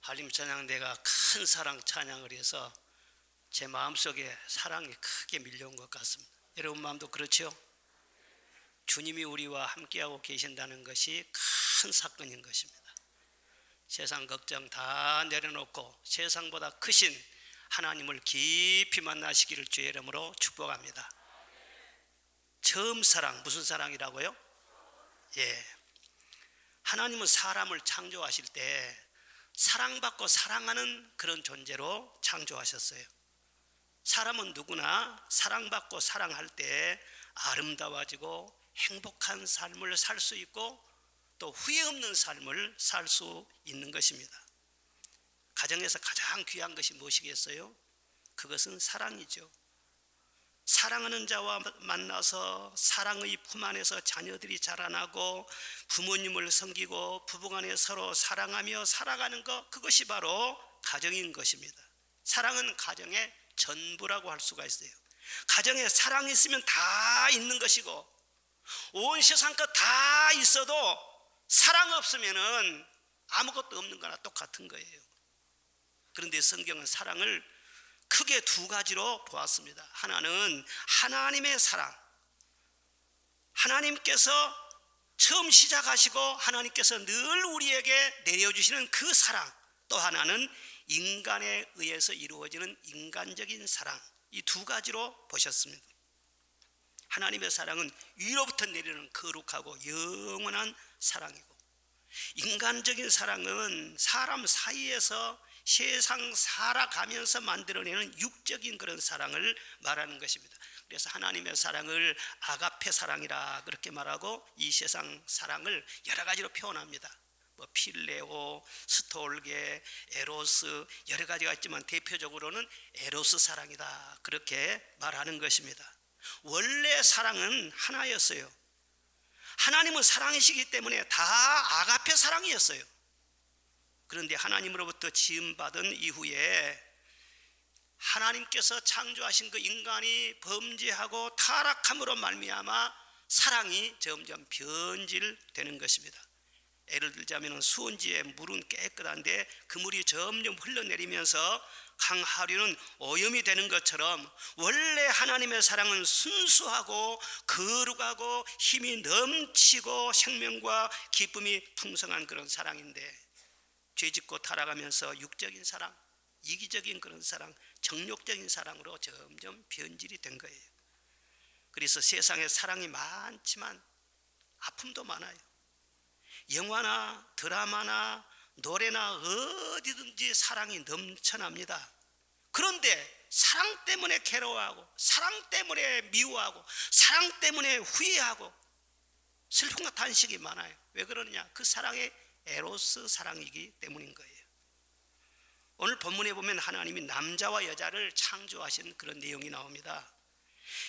한림 찬양대가 큰 사랑 찬양을 해서 제 마음속에 사랑이 크게 밀려온 것 같습니다. 여러분 마음도 그렇죠? 주님이 우리와 함께하고 계신다는 것이 큰 사건인 것입니다. 세상 걱정 다 내려놓고 세상보다 크신 하나님을 깊이 만나시기를 주의 이름으로 축복합니다. 처음 사랑, 무슨 사랑이라고요? 하나님은 사람을 창조하실 때 사랑받고 사랑하는 그런 존재로 창조하셨어요. 사람은 누구나 사랑받고 사랑할 때 아름다워지고 행복한 삶을 살 수 있고 또 후회 없는 삶을 살 수 있는 것입니다. 가정에서 가장 귀한 것이 무엇이겠어요? 그것은 사랑이죠. 사랑하는 자와 만나서 사랑의 품 안에서 자녀들이 자라나고 부모님을 섬기고 부부간에 서로 사랑하며 살아가는 것, 그것이 바로 가정인 것입니다. 사랑은 가정의 전부라고 할 수가 있어요. 가정에 사랑이 있으면 다 있는 것이고 온 세상 것 다 있어도 사랑 없으면 아무것도 없는 거나 똑같은 거예요. 그런데 성경은 사랑을 크게 두 가지로 보았습니다. 하나는 하나님의 사랑, 하나님께서 처음 시작하시고 하나님께서 늘 우리에게 내려주시는 그 사랑, 또 하나는 인간에 의해서 이루어지는 인간적인 사랑, 이 두 가지로 보셨습니다. 하나님의 사랑은 위로부터 내리는 거룩하고 영원한 사랑이고, 인간적인 사랑은 사람 사이에서 세상 살아가면서 만들어내는 육적인 그런 사랑을 말하는 것입니다. 그래서 하나님의 사랑을 아가페 사랑이라 그렇게 말하고 이 세상 사랑을 여러 가지로 표현합니다. 필레오, 스톨게, 에로스, 여러 가지가 있지만 대표적으로는 에로스 사랑이다 그렇게 말하는 것입니다. 원래 사랑은 하나였어요. 하나님은 사랑이시기 때문에 다 아가페 사랑이었어요. 그런데 하나님으로부터 지음받은 이후에 하나님께서 창조하신 그 인간이 범죄하고 타락함으로 말미암아 사랑이 점점 변질되는 것입니다. 예를 들자면 수온지에 물은 깨끗한데 그 물이 점점 흘러내리면서 강하류는 오염이 되는 것처럼 원래 하나님의 사랑은 순수하고 거룩하고 힘이 넘치고 생명과 기쁨이 풍성한 그런 사랑인데 죄짓고 타락하면서 육적인 사랑, 이기적인 그런 사랑, 정욕적인 사랑으로 점점 변질이 된 거예요. 그래서 세상에 사랑이 많지만 아픔도 많아요. 영화나 드라마나 노래나 어디든지 사랑이 넘쳐납니다. 그런데 사랑 때문에 괴로워하고 사랑 때문에 미워하고 사랑 때문에 후회하고 슬픔과 탄식이 많아요. 왜 그러느냐? 그 사랑의 에로스 사랑이기 때문인 거예요. 오늘 본문에 보면 하나님이 남자와 여자를 창조하신 그런 내용이 나옵니다.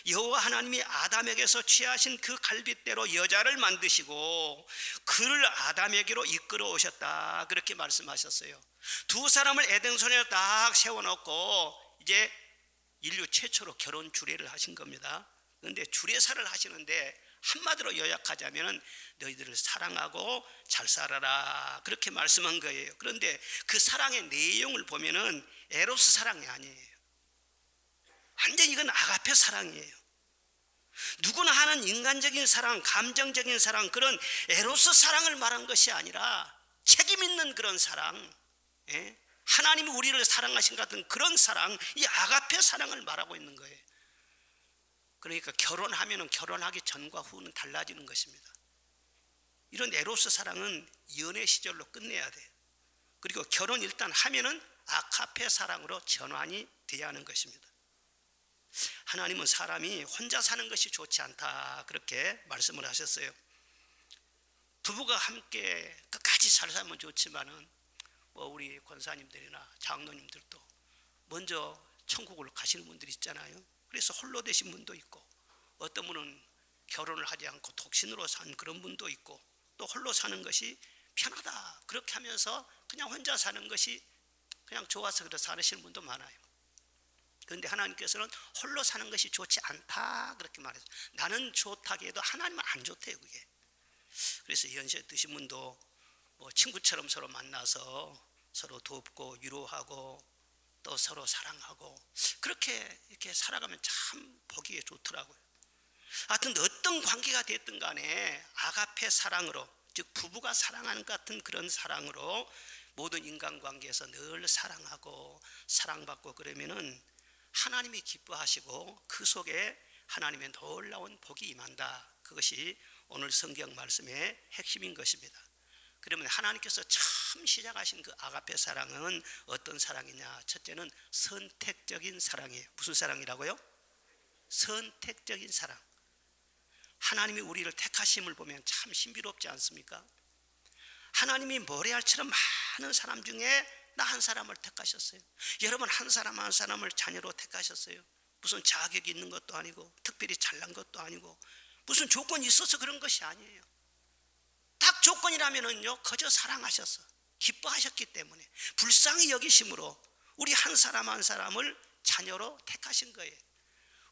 여호와 하나님이 아담에게서 취하신 그 갈빗대로 여자를 만드시고 그를 아담에게로 이끌어 오셨다 그렇게 말씀하셨어요. 두 사람을 에덴손에 딱 세워놓고 이제 인류 최초로 결혼 주례를 하신 겁니다. 그런데 주례사를 하시는데 한마디로 요약하자면 너희들을 사랑하고 잘 살아라 그렇게 말씀한 거예요. 그런데 그 사랑의 내용을 보면은 에로스 사랑이 아니에요. 완전 이건 아가페 사랑이에요. 누구나 하는 인간적인 사랑, 감정적인 사랑, 그런 에로스 사랑을 말한 것이 아니라 책임 있는 그런 사랑, 하나님이 우리를 사랑하신 같은 그런 사랑, 이 아가페 사랑을 말하고 있는 거예요. 그러니까 결혼하면 결혼하기 전과 후는 달라지는 것입니다. 이런 에로스 사랑은 연애 시절로 끝내야 돼요. 그리고 결혼 일단 하면은 아가페 사랑으로 전환이 돼야 하는 것입니다. 하나님은 사람이 혼자 사는 것이 좋지 않다 그렇게 말씀을 하셨어요. 부부가 함께 끝까지 잘 살면 좋지만은 우리 권사님들이나 장로님들도 먼저 천국을 가시는 분들이 있잖아요. 그래서 홀로 되신 분도 있고 어떤 분은 결혼을 하지 않고 독신으로 산 그런 분도 있고 또 홀로 사는 것이 편하다 그렇게 하면서 그냥 혼자 사는 것이 그냥 좋아서 그렇게 사시는 분도 많아요. 그런데 하나님께서는 홀로 사는 것이 좋지 않다 그렇게 말해서 나는 좋다고 해도 하나님은 안 좋대요 그게. 그래서 연세 드신 분도 친구처럼 서로 만나서 서로 돕고 위로하고 또 서로 사랑하고 그렇게 이렇게 살아가면 참 보기에 좋더라고요. 하여튼 어떤 관계가 됐든 간에 아가페 사랑으로, 즉 부부가 사랑하는 것 같은 그런 사랑으로 모든 인간관계에서 늘 사랑하고 사랑받고 그러면은 하나님이 기뻐하시고 그 속에 하나님의 놀라운 복이 임한다. 그것이 오늘 성경 말씀의 핵심인 것입니다. 그러면 하나님께서 처음 시작하신 그 아가페 사랑은 어떤 사랑이냐? 첫째는 선택적인 사랑이에요. 무슨 사랑이라고요? 선택적인 사랑. 하나님이 우리를 택하심을 보면 참 신비롭지 않습니까? 하나님이 모래알처럼 많은 사람 중에 나 한 사람을 택하셨어요. 여러분 한 사람 한 사람을 자녀로 택하셨어요. 무슨 자격이 있는 것도 아니고 특별히 잘난 것도 아니고 무슨 조건이 있어서 그런 것이 아니에요. 딱 조건이라면은요 그저 사랑하셔서 기뻐하셨기 때문에 불쌍히 여기심으로 우리 한 사람 한 사람을 자녀로 택하신 거예요.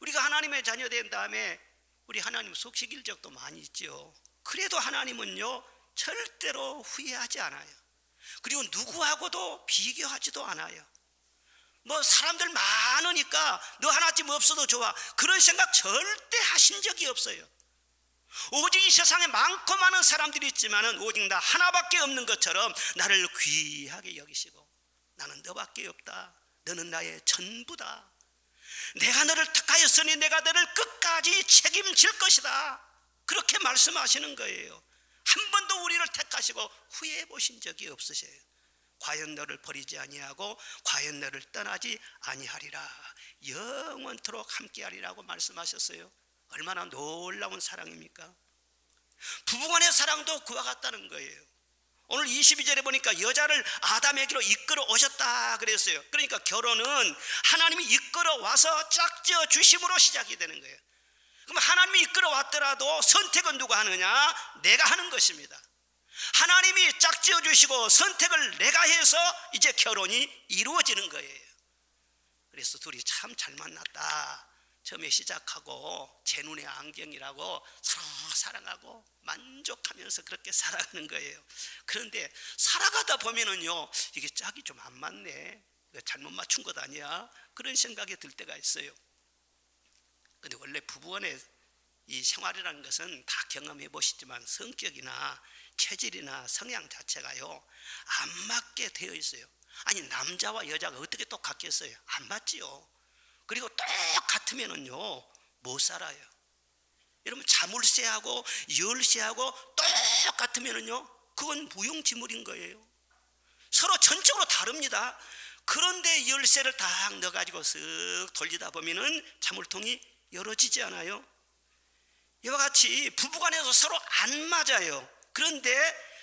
우리가 하나님의 자녀 된 다음에 우리 하나님 속시길 적도 많이 있죠. 그래도 하나님은요 절대로 후회하지 않아요. 그리고 누구하고도 비교하지도 않아요. 뭐 사람들 많으니까 너 하나쯤 없어도 좋아 그런 생각 절대 하신 적이 없어요. 오직 이 세상에 많고 많은 사람들이 있지만은 오직 나 하나밖에 없는 것처럼 나를 귀하게 여기시고 나는 너밖에 없다. 너는 나의 전부다. 내가 너를 택하였으니 내가 너를 끝까지 책임질 것이다. 그렇게 말씀하시는 거예요. 한 번도 우리를 택하시고 후회해 보신 적이 없으세요. 과연 너를 버리지 아니하고 과연 너를 떠나지 아니하리라. 영원토록 함께하리라고 말씀하셨어요. 얼마나 놀라운 사랑입니까? 부부간의 사랑도 그와 같다는 거예요. 오늘 22절에 보니까 여자를 아담에게로 이끌어 오셨다 그랬어요. 그러니까 결혼은 하나님이 이끌어 와서 짝지어 주심으로 시작이 되는 거예요. 그럼 하나님이 이끌어 왔더라도 선택은 누가 하느냐? 내가 하는 것입니다. 하나님이 짝지어 주시고 선택을 내가 해서 이제 결혼이 이루어지는 거예요. 그래서 둘이 참 잘 만났다. 처음에 시작하고 제 눈의 안경이라고 서로 사랑하고 만족하면서 그렇게 살아가는 거예요. 그런데 살아가다 보면은요 이게 짝이 좀 안 맞네, 잘못 맞춘 것 아니야, 그런 생각이 들 때가 있어요. 근데 원래 부부간의 이 생활이라는 것은 다 경험해 보시지만 성격이나 체질이나 성향 자체가요 안 맞게 되어 있어요. 아니 남자와 여자가 어떻게 똑같겠어요? 안 맞지요. 그리고 똑같으면은요 못 살아요. 여러분 자물쇠하고 열쇠하고 똑같으면은요 그건 무용지물인 거예요. 서로 전적으로 다릅니다. 그런데 열쇠를 딱 넣어가지고 쓱 돌리다 보면은 자물통이 열어지지 않아요? 이와 같이 부부간에서 서로 안 맞아요. 그런데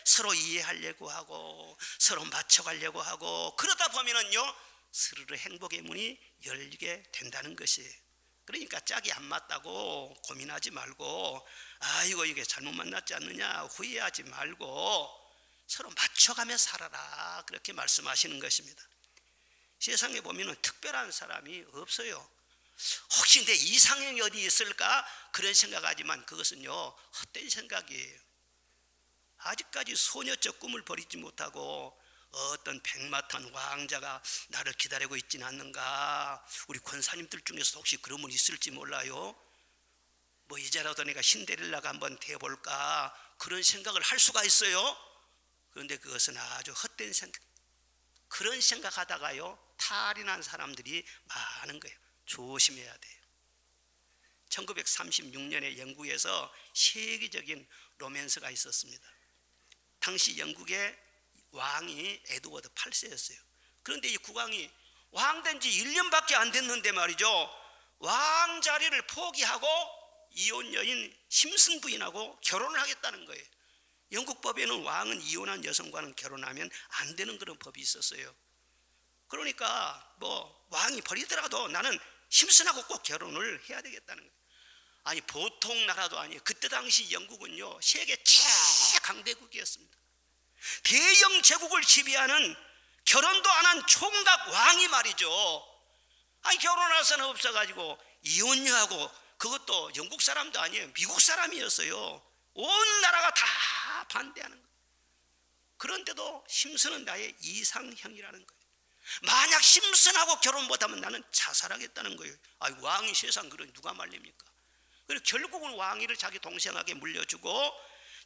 서로 이해하려고 하고 서로 맞춰가려고 하고 그러다 보면은요 스르르 행복의 문이 열리게 된다는 것이에요. 그러니까 짝이 안 맞다고 고민하지 말고 아이고 이게 잘못 만났지 않느냐 후회하지 말고 서로 맞춰가며 살아라, 그렇게 말씀하시는 것입니다. 세상에 보면은 특별한 사람이 없어요. 혹시 내 이상형이 어디 있을까 그런 생각하지만 그것은요 헛된 생각이에요. 아직까지 소녀적 꿈을 버리지 못하고 어떤 백마탄 왕자가 나를 기다리고 있지는 않는가. 우리 권사님들 중에서 혹시 그런 분 있을지 몰라요. 뭐 이제라도 내가 신데렐라가 한번 되어볼까 그런 생각을 할 수가 있어요. 그런데 그것은 아주 헛된 생각, 그런 생각하다가요 탈인한 사람들이 많은 거예요. 조심해야 돼요. 1936년에 영국에서 세계적인 로맨스가 있었습니다. 당시 영국의 왕이 에드워드 8세였어요. 그런데 이 국왕이 왕 된 지 1년밖에 안 됐는데 말이죠, 왕 자리를 포기하고 이혼 여인 심슨 부인하고 결혼을 하겠다는 거예요. 영국 법에는 왕은 이혼한 여성과는 결혼하면 안 되는 그런 법이 있었어요. 그러니까 뭐 왕이 버리더라도 나는 심슨하고 꼭 결혼을 해야 되겠다는 거예요. 아니 보통 나라도 아니에요. 그때 당시 영국은요 세계 최강대국이었습니다. 대영 제국을 지배하는 결혼도 안 한 총각 왕이 말이죠, 아니 결혼할 사람 없어가지고 이혼녀하고, 그것도 영국 사람도 아니에요, 미국 사람이었어요. 온 나라가 다 반대하는 거예요. 그런데도 심슨은 나의 이상형이라는 거예요. 만약 심슨하고 결혼 못하면 나는 자살하겠다는 거예요. 왕이 세상 그러니 누가 말립니까? 그리고 결국은 왕위를 자기 동생에게 물려주고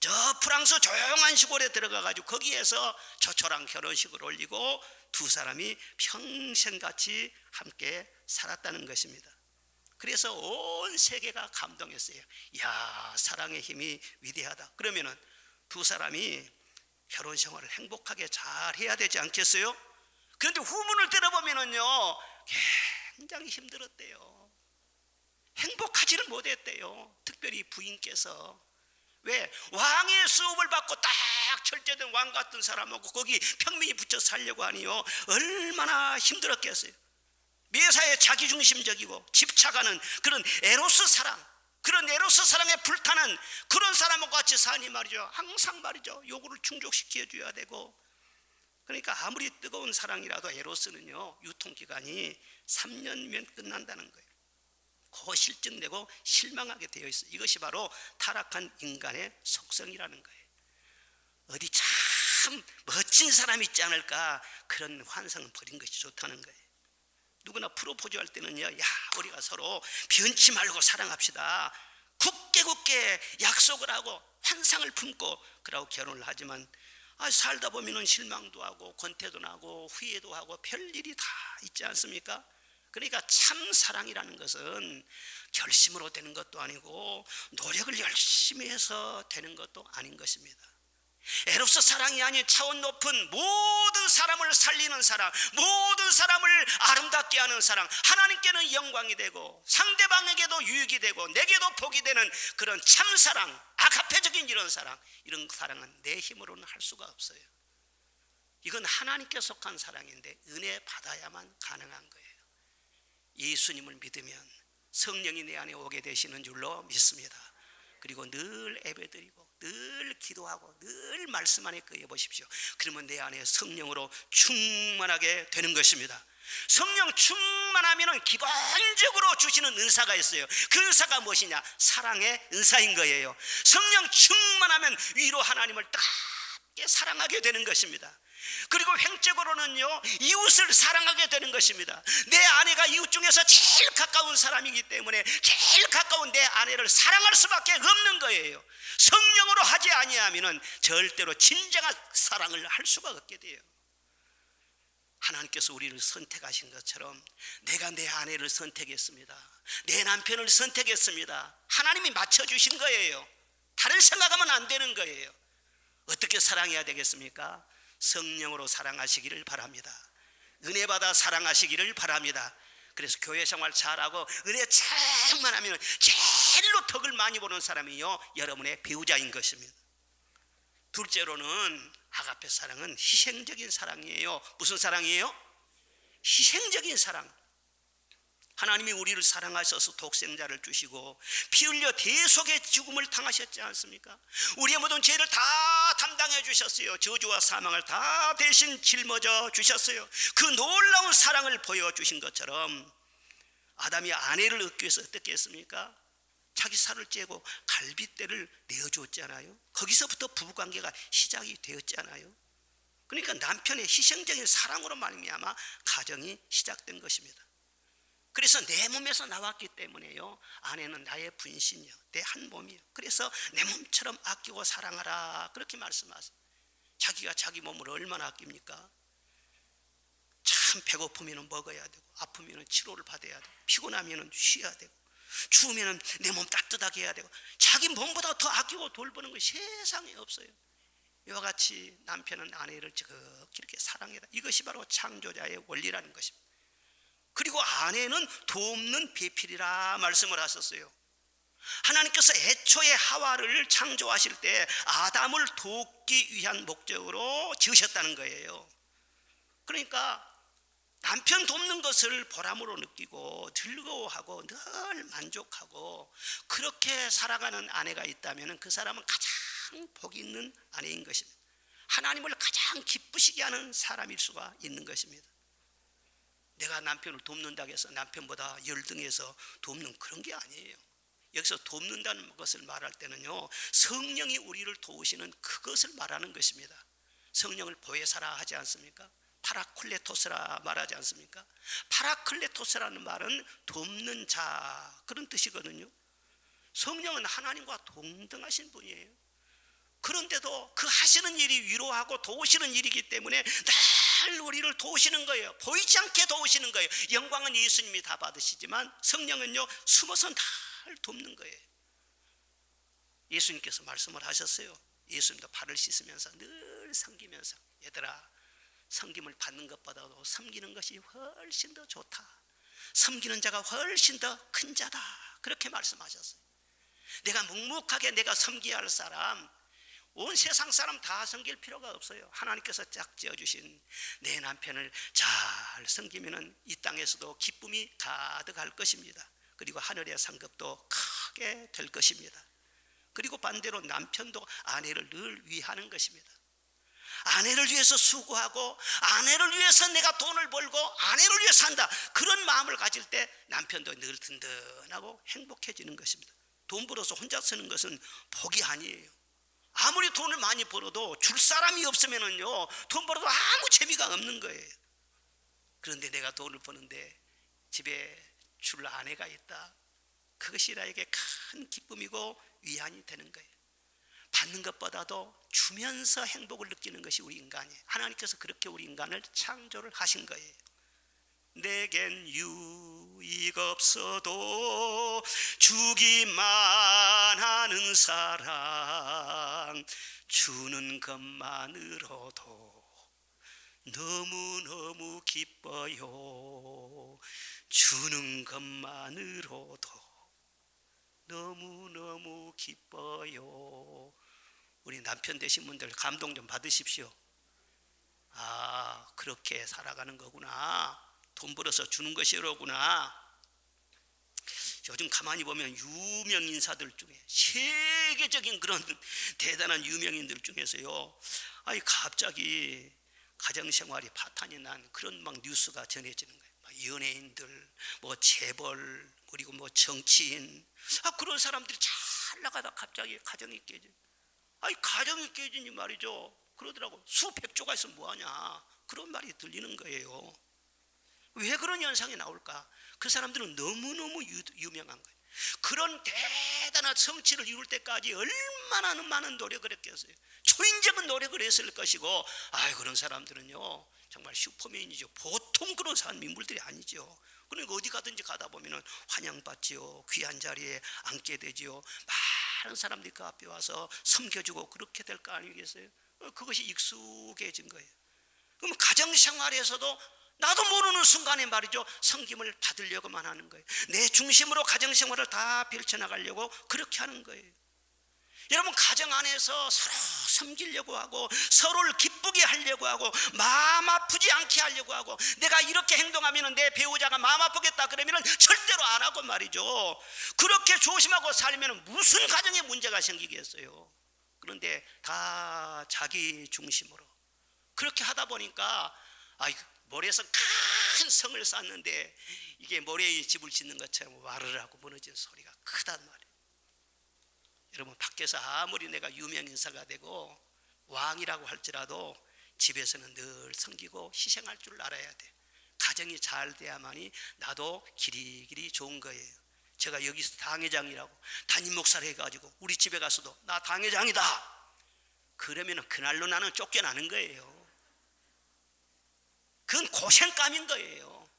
저 프랑스 조용한 시골에 들어가가지고 거기에서 조촐한 결혼식을 올리고 두 사람이 평생같이 함께 살았다는 것입니다. 그래서 온 세계가 감동했어요. 이야, 사랑의 힘이 위대하다. 그러면은 두 사람이 결혼 생활을 행복하게 잘 해야 되지 않겠어요? 그런데 후문을 들어보면은요, 굉장히 힘들었대요. 행복하지를 못했대요. 특별히 부인께서. 왜? 왕의 수업을 받고 딱 철제된 왕 같은 사람하고 거기 평민이 붙여 살려고 하니요, 얼마나 힘들었겠어요. 매사에 자기중심적이고 집착하는 그런 에로스 사랑, 그런 에로스 사랑에 불타는 그런 사람하고 같이 사니 말이죠, 항상 말이죠, 요구를 충족시켜 줘야 되고. 그러니까 아무리 뜨거운 사랑이라도 에로스는요, 유통기간이 3년이면 끝난다는 거예요. 고실증내고 실망하게 되어 있어요. 이것이 바로 타락한 인간의 속성이라는 거예요. 어디 참 멋진 사람이 있지 않을까, 그런 환상은 버린 것이 좋다는 거예요. 누구나 프로포즈 할 때는요, 야, 우리가 서로 변치 말고 사랑합시다, 굳게 약속을 하고 환상을 품고 그러고 결혼을 하지만 살다 보면은 실망도 하고 권태도 나고 후회도 하고 별일이 다 있지 않습니까? 그러니까 참 사랑이라는 것은 결심으로 되는 것도 아니고 노력을 열심히 해서 되는 것도 아닌 것입니다. 에로스 사랑이 아닌 차원 높은 모든 사람을 살리는 사랑, 모든 사람을 아름답게 하는 사랑, 하나님께는 영광이 되고 상대방에게도 유익이 되고 내게도 복이 되는 그런 참 사랑, 아가페적인 이런 사랑은 내 힘으로는 할 수가 없어요. 이건 하나님께 속한 사랑인데 은혜 받아야만 가능한 거예요. 예수님을 믿으면 성령이 내 안에 오게 되시는 줄로 믿습니다. 그리고 늘 예배드리고 늘 기도하고 늘 말씀 안에 끄여 보십시오. 그러면 내 안에 성령으로 충만하게 되는 것입니다. 성령 충만하면 기본적으로 주시는 은사가 있어요. 그 은사가 무엇이냐? 사랑의 은사인 거예요. 성령 충만하면 위로 하나님을 뜨겁게 사랑하게 되는 것입니다. 그리고 횡적으로는요, 이웃을 사랑하게 되는 것입니다. 내 아내가 이웃 중에서 제일 가까운 사람이기 때문에 제일 가까운 내 아내를 사랑할 수밖에 없는 거예요. 성령으로 하지 아니하면은 절대로 진정한 사랑을 할 수가 없게 돼요. 하나님께서 우리를 선택하신 것처럼 내가 내 아내를 선택했습니다, 내 남편을 선택했습니다. 하나님이 맞춰주신 거예요. 다른 생각하면 안 되는 거예요. 어떻게 사랑해야 되겠습니까? 성령으로 사랑하시기를 바랍니다. 은혜 받아 사랑하시기를 바랍니다. 그래서 교회 생활 잘하고 은혜 충만하면 제일로 덕을 많이 보는 사람이요, 여러분의 배우자인 것입니다. 둘째로는 아가페 사랑은 희생적인 사랑이에요. 무슨 사랑이에요? 희생적인 사랑. 하나님이 우리를 사랑하셔서 독생자를 주시고 피 흘려 대속의 죽음을 당하셨지 않습니까? 우리의 모든 죄를 다 담당해 주셨어요. 저주와 사망을 다 대신 짊어져 주셨어요. 그 놀라운 사랑을 보여주신 것처럼 아담이 아내를 얻기 위해서 어떻게 했습니까? 자기 살을 째고 갈빗대를 내어주었잖아요. 거기서부터 부부관계가 시작이 되었잖아요. 그러니까 남편의 희생적인 사랑으로 말미암아 가정이 시작된 것입니다. 그래서 내 몸에서 나왔기 때문에요, 아내는 나의 분신이요, 내 한 몸이요. 그래서 내 몸처럼 아끼고 사랑하라, 그렇게 말씀하세요. 자기가 자기 몸을 얼마나 아낍니까? 참 배고프면 먹어야 되고, 아프면 치료를 받아야 되고, 피곤하면 쉬어야 되고, 추우면 내 몸 따뜻하게 해야 되고, 자기 몸보다 더 아끼고 돌보는 건 세상에 없어요. 이와 같이 남편은 아내를 지극히 이렇게 사랑해라. 이것이 바로 창조자의 원리라는 것입니다. 그리고 아내는 돕는 배필이라 말씀을 하셨어요. 하나님께서 애초에 하와를 창조하실 때 아담을 돕기 위한 목적으로 지으셨다는 거예요. 그러니까 남편 돕는 것을 보람으로 느끼고 즐거워하고 늘 만족하고 그렇게 살아가는 아내가 있다면 그 사람은 가장 복이 있는 아내인 것입니다. 하나님을 가장 기쁘시게 하는 사람일 수가 있는 것입니다. 내가 남편을 돕는다고 해서 남편보다 열등해서 돕는 그런 게 아니에요. 여기서 돕는다는 것을 말할 때는요, 성령이 우리를 도우시는 그것을 말하는 것입니다. 성령을 보혜사라 하지 않습니까? 파라클레토스라 말하지 않습니까? 파라클레토스라는 말은 돕는 자, 그런 뜻이거든요. 성령은 하나님과 동등하신 분이에요. 그런데도 그 하시는 일이 위로하고 도우시는 일이기 때문에 늘 우리를 도우시는 거예요. 보이지 않게 도우시는 거예요. 영광은 예수님이 다 받으시지만 성령은요, 숨어서 늘 돕는 거예요. 예수님께서 말씀을 하셨어요. 예수님도 발을 씻으면서 늘 섬기면서, 얘들아, 섬김을 받는 것보다도 섬기는 것이 훨씬 더 좋다. 섬기는 자가 훨씬 더 큰 자다. 그렇게 말씀하셨어요. 내가 묵묵하게 내가 섬겨야 할 사람, 온 세상 사람 다 섬길 필요가 없어요. 하나님께서 짝 지어주신 내 남편을 잘 섬기면 이 땅에서도 기쁨이 가득할 것입니다. 그리고 하늘의 상급도 크게 될 것입니다. 그리고 반대로 남편도 아내를 늘 위하는 것입니다. 아내를 위해서 수고하고 아내를 위해서 내가 돈을 벌고 아내를 위해서 산다, 그런 마음을 가질 때 남편도 늘 든든하고 행복해지는 것입니다. 돈 벌어서 혼자 쓰는 것은 복이 아니에요. 아무리 돈을 많이 벌어도 줄 사람이 없으면은요, 돈 벌어도 아무 재미가 없는 거예요. 그런데 내가 돈을 버는데 집에 줄 아내가 있다, 그것이 나에게 큰 기쁨이고 위안이 되는 거예요. 받는 것보다도 주면서 행복을 느끼는 것이 우리 인간이에요. 하나님께서 그렇게 우리 인간을 창조를 하신 거예요. 내겐 유익 없어도 주기만 하는 사랑, 주는 것만으로도 너무너무 기뻐요. 주는 것만으로도 너무너무 기뻐요. 우리 남편 되신 분들 감동 좀 받으십시오. 아, 그렇게 살아가는 거구나. 돈 벌어서 주는 것이 이러구나. 요즘 가만히 보면 유명 인사들 중에, 세계적인 그런 대단한 유명인들 중에서요, 아니 갑자기 가정생활이 파탄이 난 그런 막 뉴스가 전해지는 거예요. 연예인들, 뭐 재벌, 그리고 뭐 정치인, 그런 사람들이 잘 나가다 갑자기 가정이 깨져. 아니 가정이 깨지니 말이죠, 그러더라고. 수백조가 있으면 뭐하냐, 그런 말이 들리는 거예요. 왜 그런 현상이 나올까? 그 사람들은 너무너무 유명한 거예요. 그런 대단한 성취를 이룰 때까지 얼마나 많은 노력을 했겠어요. 초인적인 노력을 했을 것이고, 그런 사람들은요 정말 슈퍼맨이죠. 보통 그런 사람 인물들이 아니죠. 그러니까 어디 가든지 가다 보면 환영받지요. 귀한 자리에 앉게 되지요. 많은 사람들이 그 앞에 와서 섬겨주고 그렇게 될 거 아니겠어요? 그것이 익숙해진 거예요. 그럼 가정생활에서도 나도 모르는 순간에 말이죠, 섬김을 받으려고만 하는 거예요. 내 중심으로 가정생활을 다 펼쳐나가려고 그렇게 하는 거예요. 여러분, 가정 안에서 서로 섬기려고 하고 서로를 기쁘게 하려고 하고 마음 아프지 않게 하려고 하고, 내가 이렇게 행동하면 내 배우자가 마음 아프겠다 그러면 절대로 안 하고 말이죠, 그렇게 조심하고 살면 무슨 가정에 문제가 생기겠어요. 그런데 다 자기 중심으로 그렇게 하다 보니까 모래에서 큰 성을 쌓는데 이게 모래에 집을 짓는 것처럼 와르르 하고 무너진 소리가 크단 말이에요. 여러분, 밖에서 아무리 내가 유명 인사가 되고 왕이라고 할지라도 집에서는 늘 섬기고 희생할 줄 알아야 돼. 가정이 잘 돼야만이 나도 길이길이 좋은 거예요. 제가 여기서 당회장이라고 담임 목사를 해가지고 우리 집에 가서도 나 당회장이다 그러면 그날로 나는 쫓겨나는 거예요. 그건 고생감인 거예요.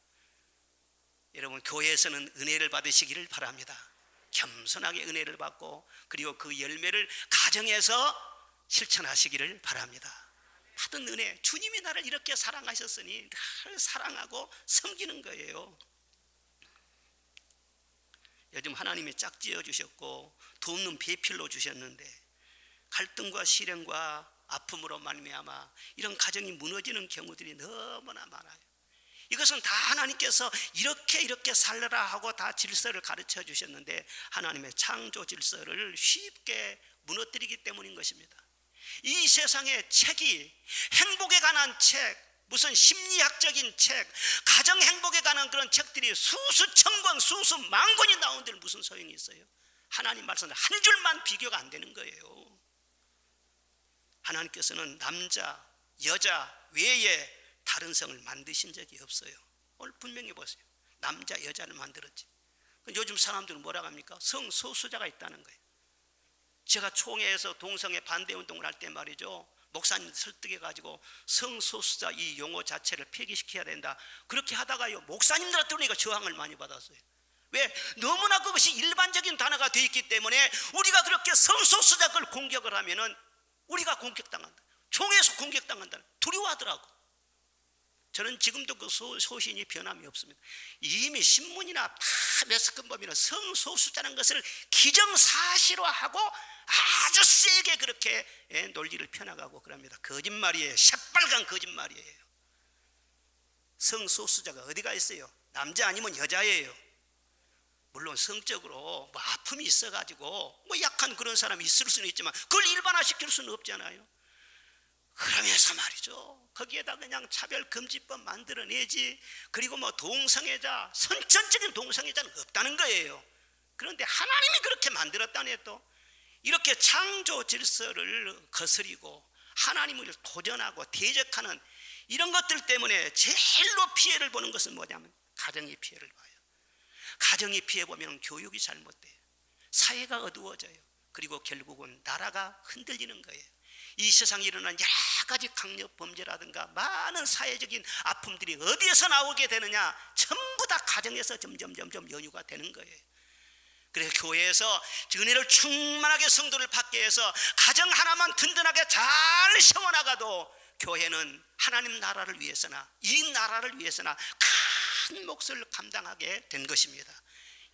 여러분, 교회에서는 은혜를 받으시기를 바랍니다. 겸손하게 은혜를 받고 그리고 그 열매를 가정에서 실천하시기를 바랍니다. 받은 은혜, 주님이 나를 이렇게 사랑하셨으니 늘 사랑하고 섬기는 거예요. 요즘 하나님이 짝지어 주셨고 돕는 배필로 주셨는데 갈등과 시련과 아픔으로 말미암아 이런 가정이 무너지는 경우들이 너무나 많아요. 이것은 다 하나님께서 이렇게 살려라 하고 다 질서를 가르쳐 주셨는데 하나님의 창조 질서를 쉽게 무너뜨리기 때문인 것입니다. 이 세상의 책이, 행복에 관한 책, 무슨 심리학적인 책, 가정 행복에 관한 그런 책들이 수천 권, 수만 권이 나오는데 무슨 소용이 있어요? 하나님 말씀은 한 줄만 비교가 안 되는 거예요. 하나님께서는 남자, 여자 외에 다른 성을 만드신 적이 없어요. 오늘 분명히 보세요. 남자 여자를 만들었지. 요즘 사람들은 뭐라고 합니까? 성소수자가 있다는 거예요. 제가 총회에서 동성애 반대운동을 할 때 말이죠, 목사님 설득해가지고 성소수자 이 용어 자체를 폐기시켜야 된다 그렇게 하다가요, 목사님들한테 우리가 저항을 많이 받았어요. 왜? 너무나 그것이 일반적인 단어가 되어 있기 때문에 우리가 그렇게 성소수자를 공격을 하면은 우리가 공격당한다, 총회에서 공격당한다 두려워하더라고. 저는 지금도 그 소신이 변함이 없습니다. 이미 신문이나 다 몇스건 보면 성소수자라는 것을 기정사실화하고 아주 세게 그렇게 논리를 펴나가고 그럽니다. 거짓말이에요. 새빨간 거짓말이에요. 성소수자가 어디가 있어요? 남자 아니면 여자예요. 물론 성적으로 뭐 아픔이 있어가지고 뭐 약한 그런 사람이 있을 수는 있지만 그걸 일반화시킬 수는 없잖아요. 그러면서 말이죠, 거기에다 그냥 차별금지법 만들어내지. 그리고 뭐 동성애자, 선천적인 동성애자는 없다는 거예요. 그런데 하나님이 그렇게 만들었다네. 또 이렇게 창조 질서를 거스리고 하나님을 도전하고 대적하는 이런 것들 때문에 제일로 피해를 보는 것은 뭐냐면 가정이 피해를 봐요. 가정이 피해보면 교육이 잘못돼요. 사회가 어두워져요. 그리고 결국은 나라가 흔들리는 거예요. 이 세상에 일어난 여러 가지 강력 범죄라든가 많은 사회적인 아픔들이 어디에서 나오게 되느냐? 전부 다 가정에서 점점 연유가 되는 거예요. 그래서 교회에서 은혜를 충만하게 성도를 받게 해서 가정 하나만 든든하게 잘 세워나가도 교회는 하나님 나라를 위해서나 이 나라를 위해서나 큰 몫을 감당하게 된 것입니다.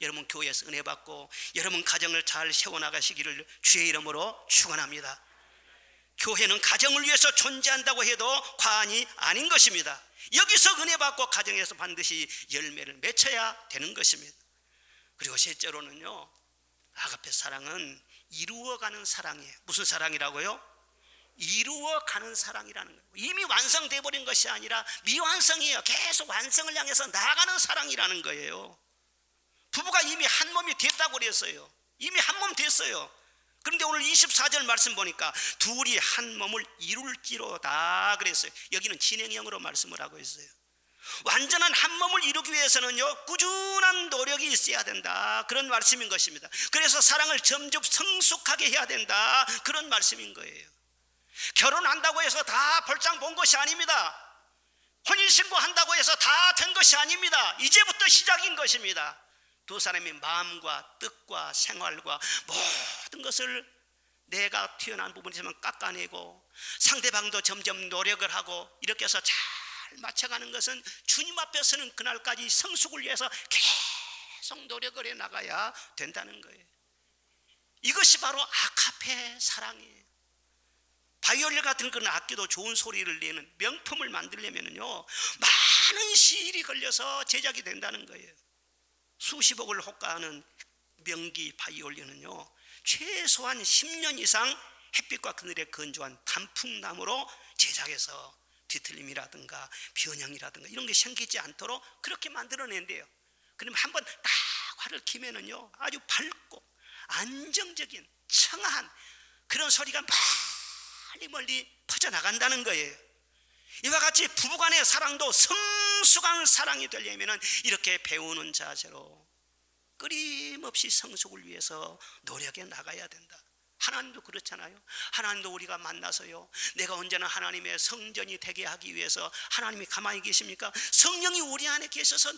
여러분 교회에서 은혜 받고 여러분 가정을 잘 세워나가시기를 주의 이름으로 축원합니다. 교회는 가정을 위해서 존재한다고 해도 과언이 아닌 것입니다. 여기서 은혜 받고 가정에서 반드시 열매를 맺어야 되는 것입니다. 그리고 셋째로는요, 아가페 사랑은 이루어가는 사랑이에요. 무슨 사랑이라고요? 이루어가는 사랑이라는 거예요. 이미 완성돼 버린 것이 아니라 미완성이에요. 계속 완성을 향해서 나아가는 사랑이라는 거예요. 부부가 이미 한 몸이 됐다고 그랬어요. 이미 한 몸 됐어요. 그런데 오늘 24절 말씀 보니까 둘이 한 몸을 이룰지로다 그랬어요. 여기는 진행형으로 말씀을 하고 있어요. 완전한 한 몸을 이루기 위해서는요, 꾸준한 노력이 있어야 된다 그런 말씀인 것입니다. 그래서 사랑을 점점 성숙하게 해야 된다 그런 말씀인 거예요. 결혼한다고 해서 다 벌장 본 것이 아닙니다. 혼인신고 한다고 해서 다 된 것이 아닙니다. 이제부터 시작인 것입니다. 두 사람의 마음과 뜻과 생활과 모든 것을 내가 튀어나온 부분이지만 깎아내고 상대방도 점점 노력을 하고 이렇게 해서 잘 맞춰가는 것은 주님 앞에 서는 그날까지 성숙을 위해서 계속 노력을 해 나가야 된다는 거예요. 이것이 바로 아카페 사랑이에요. 바이올린 같은 그런 악기도 좋은 소리를 내는 명품을 만들려면요, 많은 시일이 걸려서 제작이 된다는 거예요. 수십억을 호가하는 명기 바이올린은요, 최소한 10년 이상 햇빛과 그늘에 건조한 단풍나무로 제작해서 뒤틀림이라든가 변형이라든가 이런 게 생기지 않도록 그렇게 만들어낸대요. 그러면 한번 딱 활을 키면은요, 아주 밝고 안정적인 청아한 그런 소리가 멀리 퍼져나간다는 거예요. 이와 같이 부부간의 사랑도 성숙한 사랑이 되려면 이렇게 배우는 자세로 끊임없이 성숙을 위해서 노력해 나가야 된다. 하나님도 그렇잖아요. 하나님도 우리가 만나서요, 내가 언제나 하나님의 성전이 되게 하기 위해서 하나님이 가만히 계십니까? 성령이 우리 안에 계셔서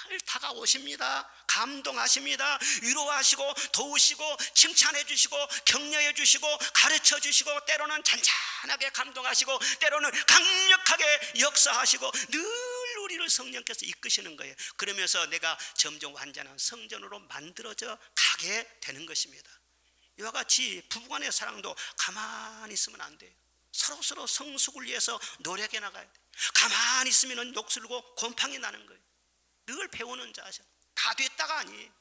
늘 다가오십니다. 감동하십니다. 위로하시고 도우시고 칭찬해 주시고 격려해 주시고 가르쳐 주시고 때로는 잔잔하게 감동하시고 때로는 강력하게 역사하시고 늘 우리를 성령께서 이끄시는 거예요. 그러면서 내가 점점 완전한 성전으로 만들어져 가게 되는 것입니다. 이와 같이 부부간의 사랑도 가만히 있으면 안 돼요. 서로 성숙을 위해서 노력해 나가야 돼요. 가만히 있으면 녹슬고 곰팡이 나는 거예요. 늘 배우는 자세. 다 됐다가 아니에요.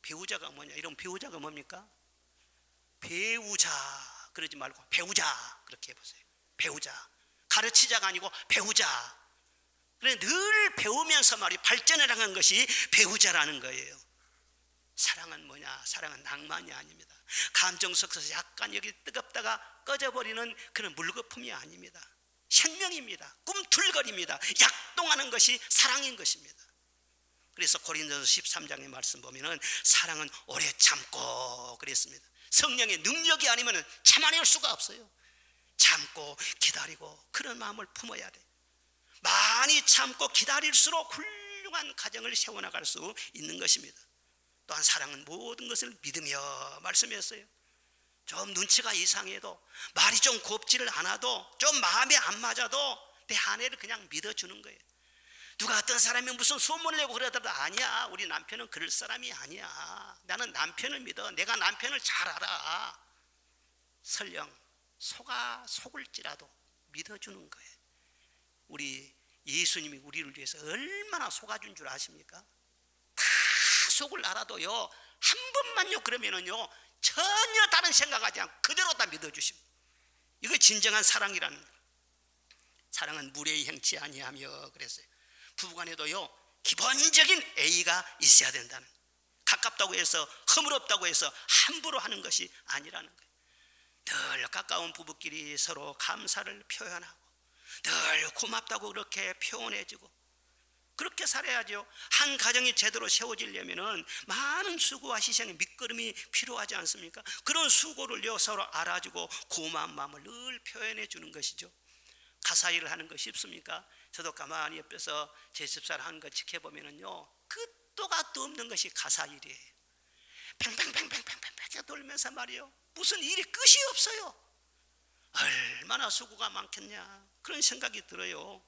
배우자가 뭐냐? 이런 배우자가 뭡니까? 배우자 그러지 말고 배우자 그렇게 해보세요. 배우자. 가르치자가 아니고 배우자. 그래 늘 배우면서 말이 발전해 나가는 것이 배우자라는 거예요. 사랑은 뭐냐? 사랑은 낭만이 아닙니다. 감정 속에서 약간 여기 뜨겁다가 꺼져버리는 그런 물거품이 아닙니다. 생명입니다. 꿈틀거립니다. 약동하는 것이 사랑인 것입니다. 그래서 고린도서 13장의 말씀 보면은 사랑은 오래 참고 그랬습니다. 성령의 능력이 아니면 참아낼 수가 없어요. 참고 기다리고 그런 마음을 품어야 돼. 많이 참고 기다릴수록 훌륭한 가정을 세워나갈 수 있는 것입니다. 또한 사랑은 모든 것을 믿으며 말씀했어요. 좀 눈치가 이상해도 말이 좀 곱지를 않아도 좀 마음에 안 맞아도 내 아내를 그냥 믿어주는 거예요. 누가 어떤 사람이 무슨 소문을 내고 그러더라도 아니야, 우리 남편은 그럴 사람이 아니야. 나는 남편을 믿어. 내가 남편을 잘 알아. 설령 속을지라도 믿어주는 거예요. 우리 예수님이 우리를 위해서 얼마나 속아준 줄 아십니까? 다 속을 알아도요, 한 번만요 그러면은요 전혀 다른 생각하지 않고 그대로 다 믿어주십니다. 이거 진정한 사랑이라는 거예요. 사랑은 무례히 행치 아니하며 그랬어요. 부부간에도요 기본적인 A가 있어야 된다는 거예요. 가깝다고 해서 허물없다고 해서 함부로 하는 것이 아니라는 거예요. 늘 가까운 부부끼리 서로 감사를 표현하고 늘 고맙다고 그렇게 표현해주고 그렇게 살아야죠. 한 가정이 제대로 세워지려면 많은 수고와 희생의 밑거름이 필요하지 않습니까? 그런 수고를요 서로 알아주고 고마운 마음을 늘 표현해 주는 것이죠. 가사 일을 하는 거 쉽습니까? 저도 가만히 옆에서 제 집사를 하는 거 지켜보면은요 끝도 갓도 없는 것이 가사 일이에요. 팽팽팽팽팽팽 돌면서 말이요 무슨 일이 끝이 없어요. 얼마나 수고가 많겠냐 그런 생각이 들어요.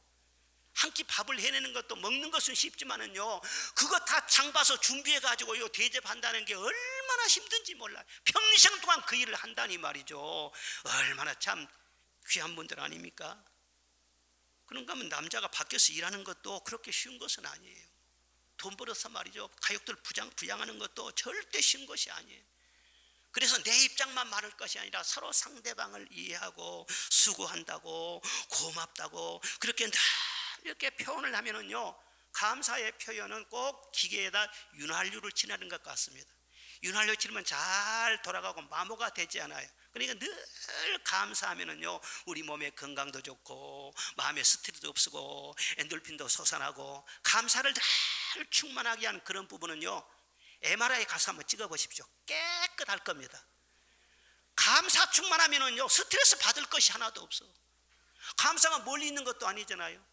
한 끼 밥을 해내는 것도 먹는 것은 쉽지만은요 그거 다 장봐서 준비해가지고요 대접한다는 게 얼마나 힘든지 몰라요. 평생 동안 그 일을 한다니 말이죠. 얼마나 참 귀한 분들 아닙니까? 그런가 하면 남자가 밖에서 일하는 것도 그렇게 쉬운 것은 아니에요. 돈 벌어서 말이죠 가족들 부양하는 것도 절대 쉬운 것이 아니에요. 그래서 내 입장만 말할 것이 아니라 서로 상대방을 이해하고 수고한다고 고맙다고 그렇게 다 이렇게 표현을 하면은요 감사의 표현은 꼭 기계에다 윤활유를 칠하는 것 같습니다. 윤활유 칠하면 잘 돌아가고 마모가 되지 않아요. 그러니까 늘 감사하면은요 우리 몸의 건강도 좋고 마음의 스트레스도 없고 엔돌핀도 솟아나고 감사를 잘 충만하게 하는 그런 부분은요 MRI 가서 한번 찍어보십시오. 깨끗할 겁니다. 감사 충만하면은요 스트레스 받을 것이 하나도 없어. 감사가 멀리 있는 것도 아니잖아요.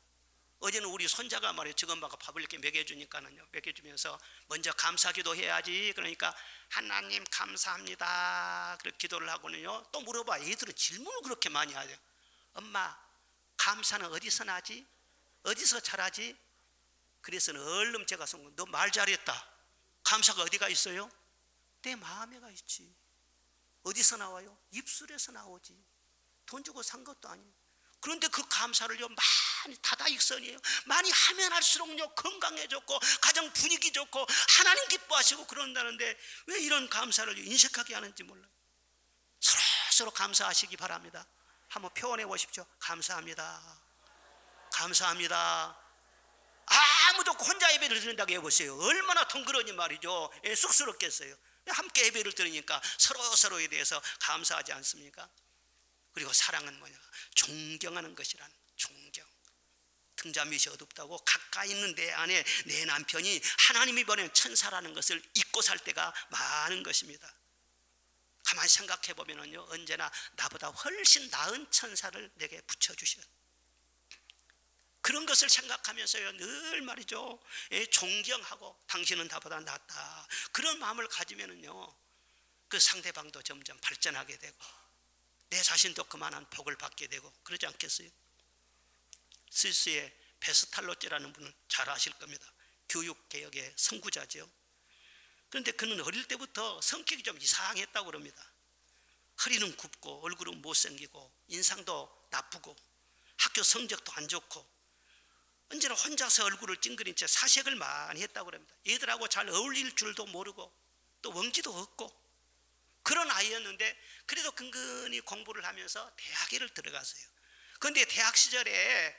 어제는 우리 손자가 말이에요 직원바가 밥을 이렇게 먹여주니까는요 먹여주면서 먼저 감사기도 해야지. 그러니까 하나님 감사합니다 그렇게 기도를 하고는요 또 물어봐. 얘들은 질문을 그렇게 많이 하죠. 엄마 감사는 어디서 나지? 어디서 잘하지? 그래서는 얼른 제가 너 말 잘했다. 감사가 어디가 있어요? 내 마음에가 있지. 어디서 나와요? 입술에서 나오지. 돈 주고 산 것도 아니에요. 그런데 그 감사를요 많이 다다익선이에요. 많이 하면 할수록요 건강해졌고 가정 분위기 좋고 하나님 기뻐하시고 그런다는데 왜 이런 감사를 인색하게 하는지 몰라요. 서로 감사하시기 바랍니다. 한번 표현해 보십시오. 감사합니다. 감사합니다. 아무도 혼자 예배를 드린다고 해보세요. 얼마나 덩그러니 말이죠. 쑥스럽겠어요. 함께 예배를 드리니까 서로에 대해서 감사하지 않습니까? 그리고 사랑은 뭐냐? 존경하는 것이란 존경. 등잔빛이 어둡다고 가까이 있는 내 안에 내 남편이 하나님이 보낸 천사라는 것을 잊고 살 때가 많은 것입니다. 가만히 생각해 보면은요 언제나 나보다 훨씬 나은 천사를 내게 붙여주셔요. 그런 것을 생각하면서요 늘 말이죠 존경하고 당신은 나보다 낫다 그런 마음을 가지면은요 그 상대방도 점점 발전하게 되고 내 자신도 그만한 복을 받게 되고 그러지 않겠어요? 스위스의 베스탈로츠라는 분은 잘 아실 겁니다. 교육개혁의 선구자죠. 그런데 그는 어릴 때부터 성격이 좀 이상했다고 그럽니다. 허리는 굽고 얼굴은 못생기고 인상도 나쁘고 학교 성적도 안 좋고 언제나 혼자서 얼굴을 찡그린 채 사색을 많이 했다고 합니다. 얘들하고 잘 어울릴 줄도 모르고 또 원기도 없고 그런 아이였는데 그래도 근근히 공부를 하면서 대학에를 들어갔어요. 그런데 대학 시절에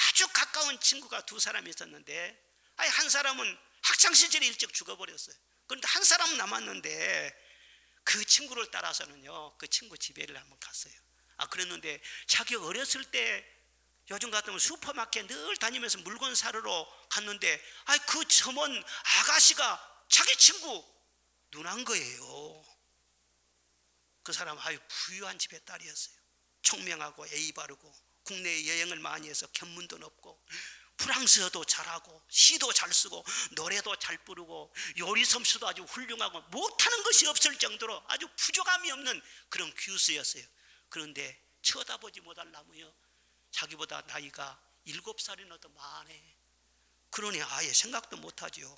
아주 가까운 친구가 두 사람이 있었는데 한 사람은 학창시절에 일찍 죽어버렸어요. 그런데 한 사람은 남았는데 그 친구를 따라서는요, 그 친구 집에를 한번 갔어요. 그랬는데 자기 어렸을 때 요즘 같으면 슈퍼마켓 늘 다니면서 물건 사러 갔는데 그 점원 아가씨가 자기 친구 누난 거예요. 그 사람 부유한 집의 딸이었어요. 총명하고 예의 바르고 국내에 여행을 많이 해서 견문도 높고 프랑스어도 잘하고 시도 잘 쓰고 노래도 잘 부르고 요리 솜씨도 아주 훌륭하고 못하는 것이 없을 정도로 아주 부족함이 없는 그런 교수였어요. 그런데 쳐다보지 못하려고요, 자기보다 나이가 7살이나 더 많네. 그러니 아예 생각도 못하지요.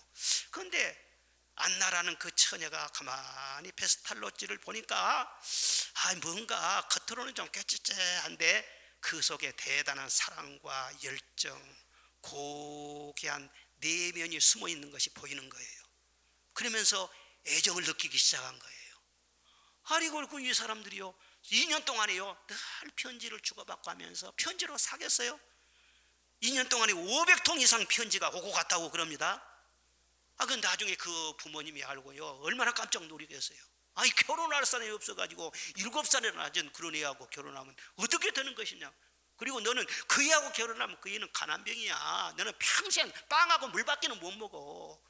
그런데 안나라는 그 처녀가 가만히 베스탈로찌를 보니까 뭔가 겉으로는 좀 깨끗한데 그 속에 대단한 사랑과 열정, 고귀한 내면이 숨어 있는 것이 보이는 거예요. 그러면서 애정을 느끼기 시작한 거예요. 그리고 이 사람들이요, 2년 동안에요 늘 편지를 주고받고 하면서 편지로 사귀었어요. 2년 동안에 500통 이상 편지가 오고 갔다고 그럽니다. 그 나중에 그 부모님이 알고요, 얼마나 깜짝 놀라겠어요. 결혼할 사람이 없어가지고 7살이나 낮은 그런 애하고 결혼하면 어떻게 되는 것이냐. 그리고 너는 그 애하고 결혼하면 그 애는 가난병이야. 너는 평생 빵하고 물밖에는 못 먹어.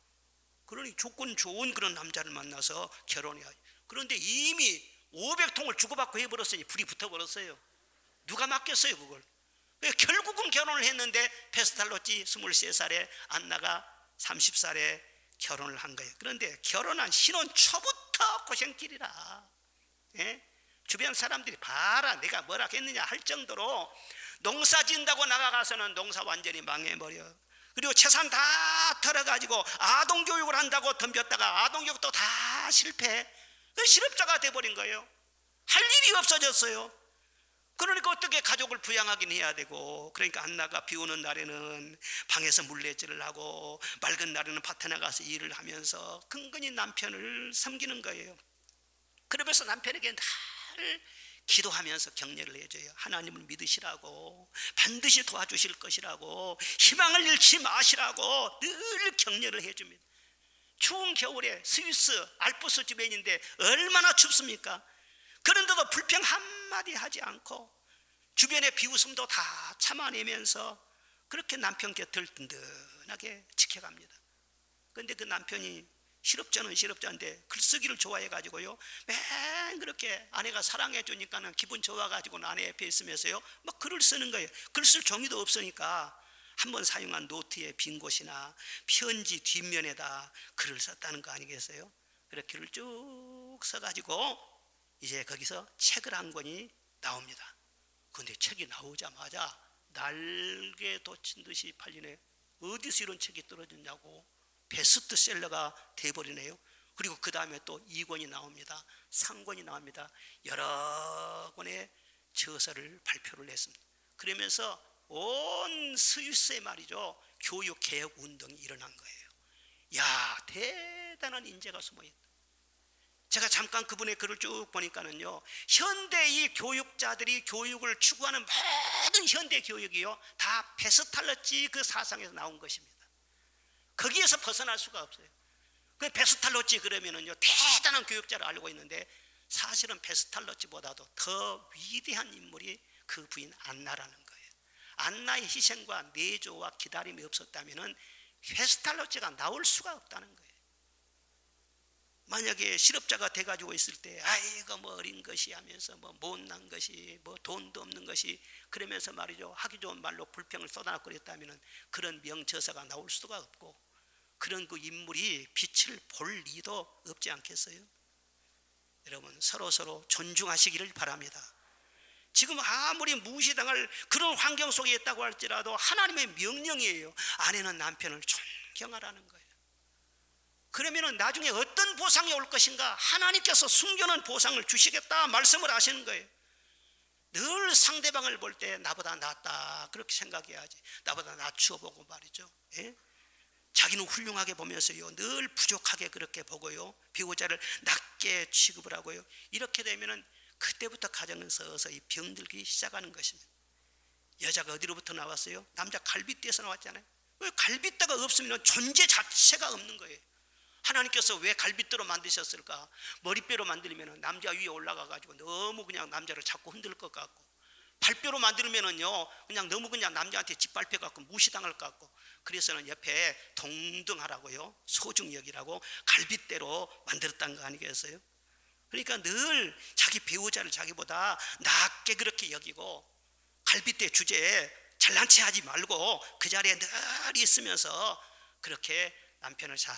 그러니 조건 좋은 그런 남자를 만나서 결혼해야. 그런데 이미 500통을 주고받고 해버렸으니 불이 붙어버렸어요. 누가 맡겼어요 그걸. 결국은 결혼을 했는데 베스탈로찌 23살에 안나가 30살에 결혼을 한 거예요. 그런데 결혼한 신혼 초부터 고생길이라. 주변 사람들이 봐라 내가 뭐라 했느냐 할 정도로 농사 지은다고 나가가서는 농사 완전히 망해버려. 그리고 재산 다 털어가지고 아동교육을 한다고 덤볐다가 아동교육도 다 실패. 실업자가 돼버린 거예요. 할 일이 없어졌어요. 그러니까 어떻게 가족을 부양하긴 해야 되고, 그러니까 안나가 비 오는 날에는 방에서 물레질을 하고 맑은 날에는 밭에 나가서 일을 하면서 근근히 남편을 섬기는 거예요. 그러면서 남편에게 늘 기도하면서 격려를 해줘요. 하나님을 믿으시라고, 반드시 도와주실 것이라고, 희망을 잃지 마시라고 늘 격려를 해줍니다. 추운 겨울에 스위스 알프스 주변인데 얼마나 춥습니까? 그런데도 불평 한마디 하지 않고 주변의 비웃음도 다 참아내면서 그렇게 남편 곁을 든든하게 지켜갑니다. 그런데 그 남편이 실업자는 실업자인데 글쓰기를 좋아해가지고요, 맨 그렇게 아내가 사랑해 주니까는 기분 좋아가지고는 아내 옆에 있으면서요 막 글을 쓰는 거예요. 글 쓸 종이도 없으니까 한번 사용한 노트의 빈 곳이나 편지 뒷면에다 글을 썼다는 거 아니겠어요? 그렇게 글을 쭉 써가지고 이제 거기서 책을 한 권이 나옵니다. 그런데 책이 나오자마자 날개 돋친 듯이 팔리네. 어디서 이런 책이 떨어졌냐고 베스트셀러가 돼버리네요. 그리고 그 다음에 또 2권이 나옵니다. 3권이 나옵니다. 여러 권의 저서를 발표를 했습니다. 그러면서 온 스위스에 말이죠, 교육개혁 운동이 일어난 거예요. 야, 대단한 인재가 숨어있다. 제가 잠깐 그분의 글을 쭉 보니까는요, 현대 이 교육자들이 교육을 추구하는 모든 현대 교육이요 다 베스탈로찌 그 사상에서 나온 것입니다. 거기에서 벗어날 수가 없어요. 그 베스탈로찌 그러면은요 대단한 교육자를 알고 있는데 사실은 베스탈로찌보다도 더 위대한 인물이 그 부인 안나라는 거예요. 안나의 희생과 내조와 기다림이 없었다면은 베스탈로찌가 나올 수가 없다는 거예요. 만약에 실업자가 돼가지고 있을 때 아이고 뭐 어린 것이 하면서 뭐 못난 것이 뭐 돈도 없는 것이 그러면서 말이죠 하기 좋은 말로 불평을 쏟아놓고 그랬다면 그런 명저서가 나올 수가 없고 그런 그 인물이 빛을 볼 리도 없지 않겠어요? 여러분 서로 존중하시기를 바랍니다. 지금 아무리 무시당할 그런 환경 속에 있다고 할지라도 하나님의 명령이에요. 아내는 남편을 존경하라는 거예요. 그러면 나중에 어떤 보상이 올 것인가? 하나님께서 숨겨놓은 보상을 주시겠다 말씀을 하시는 거예요. 늘 상대방을 볼 때 나보다 낫다 그렇게 생각해야지. 나보다 낮추어보고 말이죠. 예? 자기는 훌륭하게 보면서요 늘 부족하게 그렇게 보고요 배우자를 낮게 취급을 하고요. 이렇게 되면은 그때부터 가정은 서서히 병들기 시작하는 것입니다. 여자가 어디로부터 나왔어요? 남자 갈비뼈에서 나왔잖아요. 갈비뼈가 없으면 존재 자체가 없는 거예요. 하나님께서 왜 갈빗대로 만드셨을까? 머리뼈로 만들면 남자 위에 올라가 가지고 너무 그냥 남자를 자꾸 흔들 것 같고, 발뼈로 만들면은요 그냥 너무 그냥 남자한테 짓밟혀 갖고 무시당할 것 같고, 그래서는 옆에 동등하라고요, 소중히 여기라고 갈빗대로 만들었다는 거 아니겠어요? 그러니까 늘 자기 배우자를 자기보다 낮게 그렇게 여기고, 갈빗대 주제에 잘난 체 하지 말고 그 자리에 늘 있으면서 그렇게 남편을 잘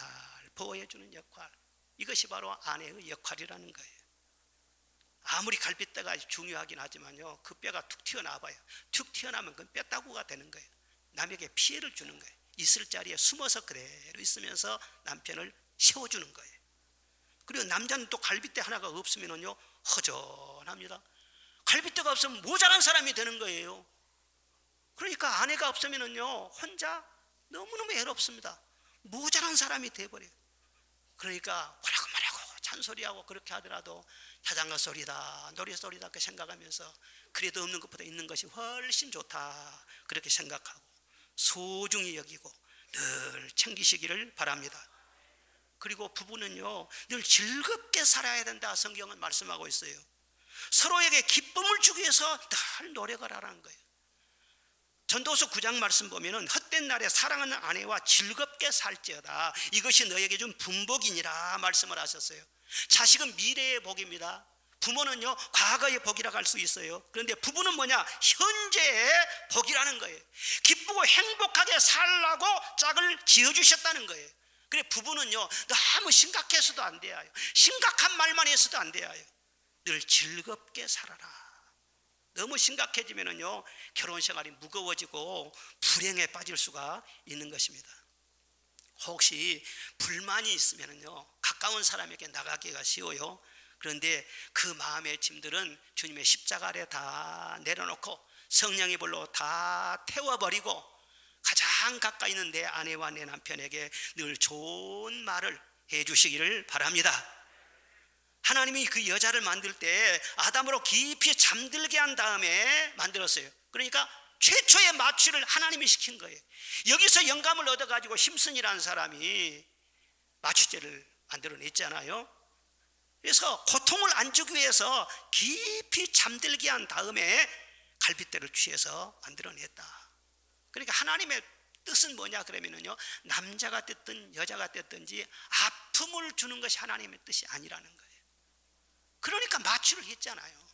보호해주는 역할, 이것이 바로 아내의 역할이라는 거예요. 아무리 갈빗대가 중요하긴 하지만요, 그 뼈가 툭 튀어나와봐요. 툭 튀어나오면 그건 뼈다구가 되는 거예요. 남에게 피해를 주는 거예요. 있을 자리에 숨어서 그대로 있으면서 남편을 세워주는 거예요. 그리고 남자는 또 갈빗대 하나가 없으면요 허전합니다. 갈빗대가 없으면 모자란 사람이 되는 거예요. 그러니까 아내가 없으면요 혼자 너무너무 외롭습니다. 모자란 사람이 돼버려요. 그러니까 뭐라고 잔소리하고 그렇게 하더라도 자장가 소리다, 노래 소리다 그 생각하면서 그래도 없는 것보다 있는 것이 훨씬 좋다 그렇게 생각하고 소중히 여기고 늘 챙기시기를 바랍니다. 그리고 부부는요 늘 즐겁게 살아야 된다 성경은 말씀하고 있어요. 서로에게 기쁨을 주기 위해서 늘 노력을 하라는 거예요. 전도서 9장 말씀 보면은 헛된 날에 사랑하는 아내와 즐겁게 살지어다, 이것이 너에게 준 분복이니라 말씀을 하셨어요. 자식은 미래의 복입니다. 부모는요 과거의 복이라고 할 수 있어요. 그런데 부부는 뭐냐, 현재의 복이라는 거예요. 기쁘고 행복하게 살라고 짝을 지어주셨다는 거예요. 그래 부부는요 너무 심각해서도 안 돼요. 심각한 말만 해서도 안 돼요. 늘 즐겁게 살아라. 너무 심각해지면은요 결혼 생활이 무거워지고 불행에 빠질 수가 있는 것입니다. 혹시 불만이 있으면은요 가까운 사람에게 나가기가 쉬워요. 그런데 그 마음의 짐들은 주님의 십자가 아래 다 내려놓고 성령의 불로 다 태워버리고 가장 가까이 있는 내 아내와 내 남편에게 늘 좋은 말을 해주시기를 바랍니다. 하나님이 그 여자를 만들 때 아담으로 깊이 잠들게 한 다음에 만들었어요. 그러니까 최초의 마취를 하나님이 시킨 거예요. 여기서 영감을 얻어가지고 심슨이라는 사람이 마취제를 만들어냈잖아요. 그래서 고통을 안 주기 위해서 깊이 잠들게 한 다음에 갈빗대를 취해서 만들어냈다. 그러니까 하나님의 뜻은 뭐냐 그러면요 남자가 됐든 여자가 됐든지 아픔을 주는 것이 하나님의 뜻이 아니라는 거예요. 그러니까 마취를 했잖아요.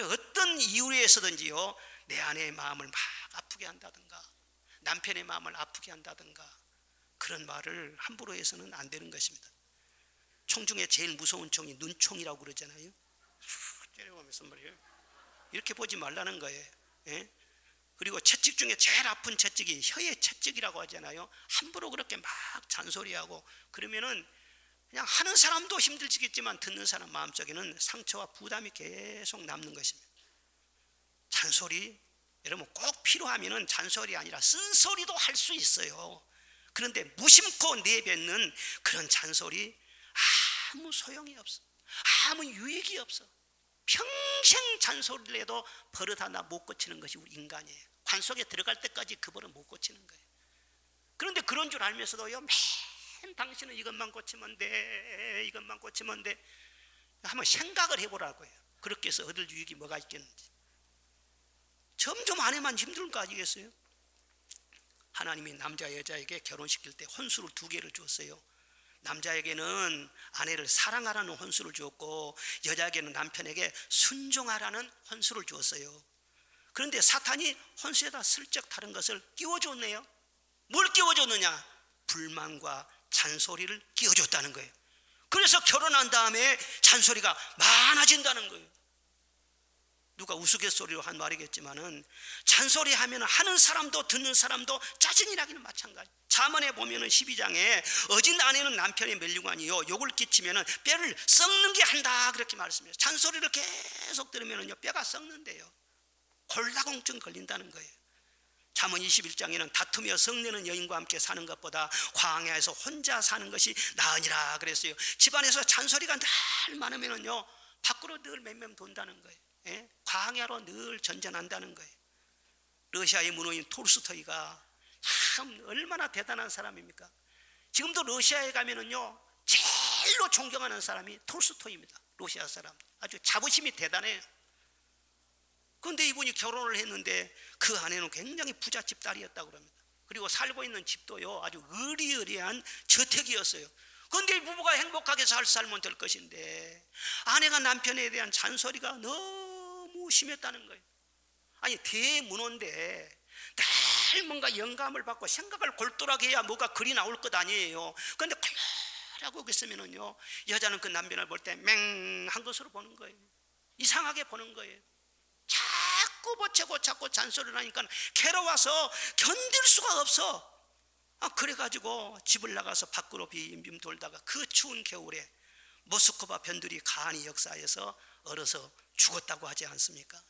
어떤 이유로 해서든지요 내 아내의 마음을 막 아프게 한다든가 남편의 마음을 아프게 한다든가 그런 말을 함부로 해서는 안 되는 것입니다. 총 중에 제일 무서운 총이 눈총이라고 그러잖아요. 째려보면서 말이에요 이렇게 보지 말라는 거예요. 예? 그리고 채찍 중에 제일 아픈 채찍이 혀의 채찍이라고 하잖아요. 함부로 그렇게 막 잔소리하고 그러면은 그냥 하는 사람도 힘들지겠지만 듣는 사람 마음속에는 상처와 부담이 계속 남는 것입니다. 잔소리 여러분 꼭 필요하면은 잔소리 아니라 쓴소리도 할 수 있어요. 그런데 무심코 내뱉는 그런 잔소리 아무 소용이 없어. 아무 유익이 없어. 평생 잔소리를 해도 버릇 하나 못 고치는 것이 우리 인간이에요. 관 속에 들어갈 때까지 그 버릇 못 고치는 거예요. 그런데 그런 줄 알면서도요 당신은 이것만 고치면 돼, 이것만 고치면 돼. 한번 생각을 해보라고요. 그렇게 해서 얻을 유익이 뭐가 있겠는지. 점점 아내만 힘든 거 아니겠어요? 하나님이 남자 여자에게 결혼시킬 때 혼수를 2개를 줬어요. 남자에게는 아내를 사랑하라는 혼수를 주었고 여자에게는 남편에게 순종하라는 혼수를 주었어요. 그런데 사탄이 혼수에다 슬쩍 다른 것을 끼워줬네요. 뭘 끼워줬느냐? 불만과 잔소리를 끼워줬다는 거예요. 그래서 결혼한 다음에 잔소리가 많아진다는 거예요. 누가 우스갯소리로 한 말이겠지만은 잔소리하면 하는 사람도 듣는 사람도 짜증이 나기는 마찬가지. 잠언에 보면은 12장에 어진 아내는 남편의 멸류관이요 욕을 끼치면은 뼈를 썩는 게 한다 그렇게 말씀해요. 잔소리를 계속 들으면은요 뼈가 썩는데요. 골다공증 걸린다는 거예요. 잠언 21장에는 다투며 성내는 여인과 함께 사는 것보다 광야에서 혼자 사는 것이 나으니라 그랬어요. 집안에서 잔소리가 늘 많으면은요 밖으로 늘 맴맴 돈다는 거예요. 예? 광야로 늘 전전한다는 거예요. 러시아의 문호인 톨스토이가 참 얼마나 대단한 사람입니까? 지금도 러시아에 가면은요, 제일로 존경하는 사람이 톨스토이입니다. 러시아 사람. 아주 자부심이 대단해요. 그런데 이분이 결혼을 했는데 그 아내는 굉장히 부잣집 딸이었다고 합니다. 그리고 살고 있는 집도요, 아주 으리으리한 저택이었어요. 그런데 이 부부가 행복하게 살면 될 것인데 아내가 남편에 대한 잔소리가 너무 심했다는 거예요. 아니, 대문호인데 늘 뭔가 영감을 받고 생각을 골똘하게 해야 뭐가 글이 나올 것 아니에요. 그런데 콜라라고 그랬으면은요, 여자는 그 남편을 볼 때 맹한 것으로 보는 거예요. 이상하게 보는 거예요. 자꾸 보채고 자꾸 잔소리를 하니까 괴로워서 견딜 수가 없어. 그래가지고 집을 나가서 밖으로 빔빔 돌다가 그 추운 겨울에 모스크바 변두리 간이 역사에서 얼어서 죽었다고 하지 않습니까?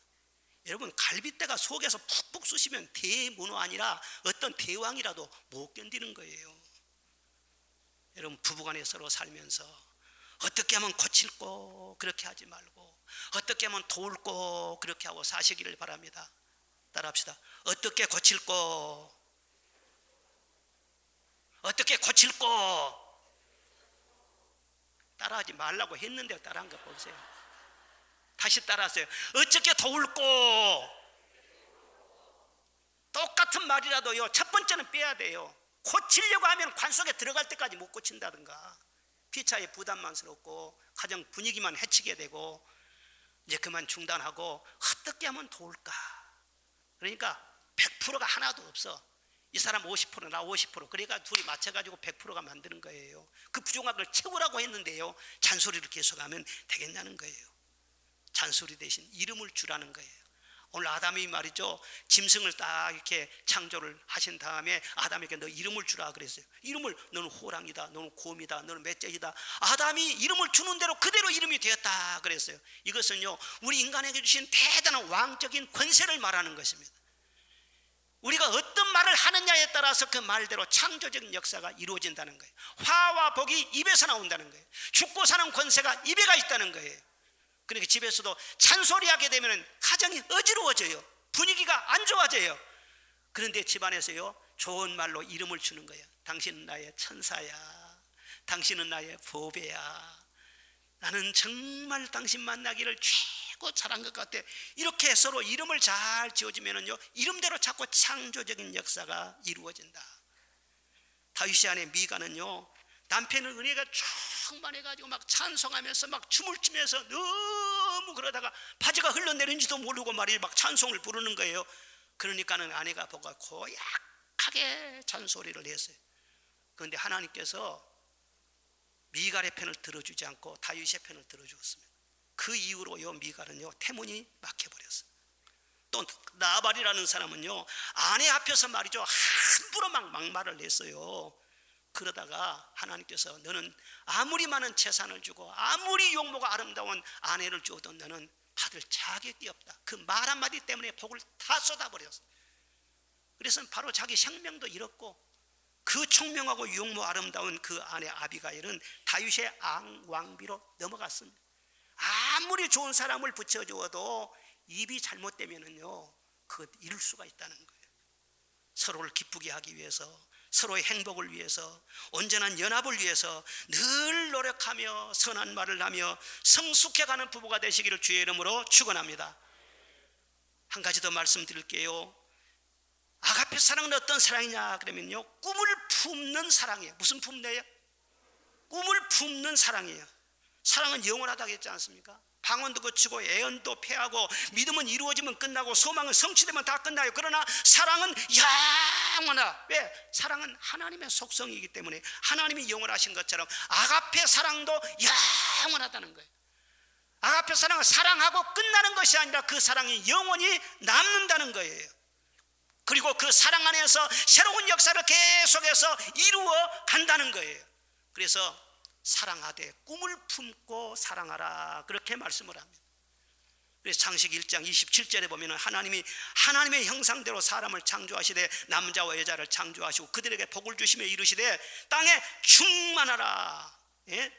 여러분, 갈빗대가 속에서 푹푹 쑤시면 대문호 아니라 어떤 대왕이라도 못 견디는 거예요. 여러분, 부부간에 서로 살면서 어떻게 하면 고칠고 그렇게 하지 말고 어떻게 하면 도울고 그렇게 하고 사시기를 바랍니다. 따라합시다. 어떻게 고칠고 어떻게 고칠고. 따라하지 말라고 했는데 따라한 거 보세요. 다시 따라하세요. 어떻게 도울고. 똑같은 말이라도요, 첫 번째는 빼야 돼요. 고치려고 하면 관 속에 들어갈 때까지 못 고친다든가, 피차에 부담만스럽고 가정 분위기만 해치게 되고 이제 그만 중단하고 어떻게 하면 도울까. 그러니까 100%가 하나도 없어. 이 사람 50%, 나 50%. 그러니까 둘이 맞춰가지고 100%가 만드는 거예요. 그 부족한 걸 채우라고 했는데요, 잔소리를 계속하면 되겠냐는 거예요. 잔소리 대신 이름을 주라는 거예요. 오늘 아담이 말이죠, 짐승을 딱 이렇게 창조를 하신 다음에 아담에게 너 이름을 주라 그랬어요. 이름을, 너는 호랑이다, 너는 곰이다, 너는 멧돼지다. 아담이 이름을 주는 대로 그대로 이름이 되었다 그랬어요. 이것은요, 우리 인간에게 주신 대단한 왕적인 권세를 말하는 것입니다. 우리가 어떤 말을 하느냐에 따라서 그 말대로 창조적인 역사가 이루어진다는 거예요. 화와 복이 입에서 나온다는 거예요. 죽고 사는 권세가 입에가 있다는 거예요. 그러니까 집에서도 잔소리하게 되면 가정이 어지러워져요. 분위기가 안 좋아져요. 그런데 집안에서요, 좋은 말로 이름을 주는 거예요. 당신은 나의 천사야, 당신은 나의 보배야, 나는 정말 당신 만나기를 최고 잘한 것 같아. 이렇게 서로 이름을 잘 지어주면요, 이름대로 자꾸 창조적인 역사가 이루어진다. 다윗의 아내 미가는요, 남편은 은혜가 충만해가지고 막 찬송하면서 막 춤을 추면서 너무 그러다가 바지가 흘러내린지도 모르고 말이에요, 막 찬송을 부르는 거예요. 그러니까는 아내가 보고 고약하게 잔소리를 했어요. 그런데 하나님께서 미갈의 편을 들어주지 않고 다윗의 편을 들어주었습니다. 그 이후로요, 미갈은요, 태문이 막혀버렸어요. 또 나발이라는 사람은요, 아내 앞에서 말이죠, 함부로 막 막말을 했어요. 그러다가 하나님께서 너는 아무리 많은 재산을 주고 아무리 용모가 아름다운 아내를 주어도 너는 받을 자격이 없다. 그 말 한마디 때문에 복을 다 쏟아버렸어. 그래서 바로 자기 생명도 잃었고, 그 총명하고 용모 아름다운 그 아내 아비가일은 다윗의 왕비로 넘어갔습니다. 아무리 좋은 사람을 붙여주어도 입이 잘못되면은요, 그것 잃을 수가 있다는 거예요. 서로를 기쁘게 하기 위해서, 서로의 행복을 위해서, 온전한 연합을 위해서 늘 노력하며 선한 말을 하며 성숙해가는 부부가 되시기를 주의 이름으로 축원합니다. 한 가지 더 말씀드릴게요. 아가페 사랑은 어떤 사랑이냐 그러면요, 꿈을 품는 사랑이에요. 무슨 품네요? 꿈을 품는 사랑이에요. 사랑은 영원하다고 했지 않습니까? 방언도 거치고 애언도 패하고 믿음은 이루어지면 끝나고 소망은 성취되면 다 끝나요. 그러나 사랑은 영원하다. 왜? 사랑은 하나님의 속성이기 때문에 하나님이 영원하신 것처럼 아가페 사랑도 영원하다는 거예요. 아가페 사랑은 사랑하고 끝나는 것이 아니라 그 사랑이 영원히 남는다는 거예요. 그리고 그 사랑 안에서 새로운 역사를 계속해서 이루어 간다는 거예요. 그래서 사랑하되 꿈을 품고 사랑하라, 그렇게 말씀을 합니다. 그래서 창세기 1장 27절에 보면 하나님이 하나님의 형상대로 사람을 창조하시되 남자와 여자를 창조하시고 그들에게 복을 주시며 이르시되 땅에 충만하라,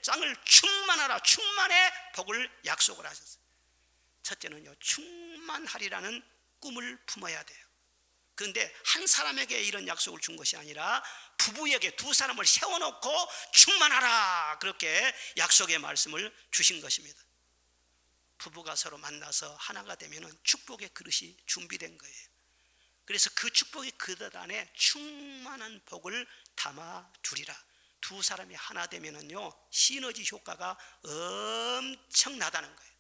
땅을 충만하라, 충만의 복을 약속을 하셨어요. 첫째는요, 충만하리라는 꿈을 품어야 돼요. 그런데 한 사람에게 이런 약속을 준 것이 아니라 부부에게 두 사람을 세워놓고 충만하라, 그렇게 약속의 말씀을 주신 것입니다. 부부가 서로 만나서 하나가 되면 축복의 그릇이 준비된 거예요. 그래서 그 축복의 그릇 안에 충만한 복을 담아 두리라. 두 사람이 하나 되면은요, 시너지 효과가 엄청나다는 거예요.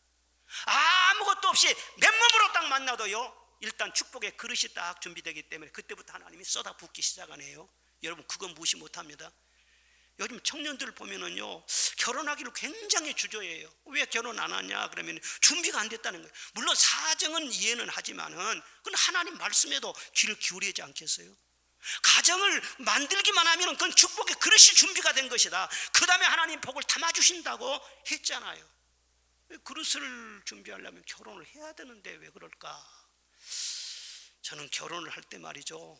아무것도 없이 맨몸으로 딱 만나도요, 일단 축복의 그릇이 딱 준비되기 때문에 그때부터 하나님이 쏟아붓기 시작하네요. 여러분, 그건 무시 못합니다. 요즘 청년들 보면은요, 결혼하기를 굉장히 주저해요. 왜 결혼 안 하냐 그러면 준비가 안 됐다는 거예요. 물론 사정은 이해는 하지만은 그건 하나님 말씀에도 귀를 기울이지 않겠어요? 가정을 만들기만 하면 그건 축복의 그릇이 준비가 된 것이다. 그 다음에 하나님 복을 담아주신다고 했잖아요. 그릇을 준비하려면 결혼을 해야 되는데 왜 그럴까? 저는 결혼을 할 때 말이죠,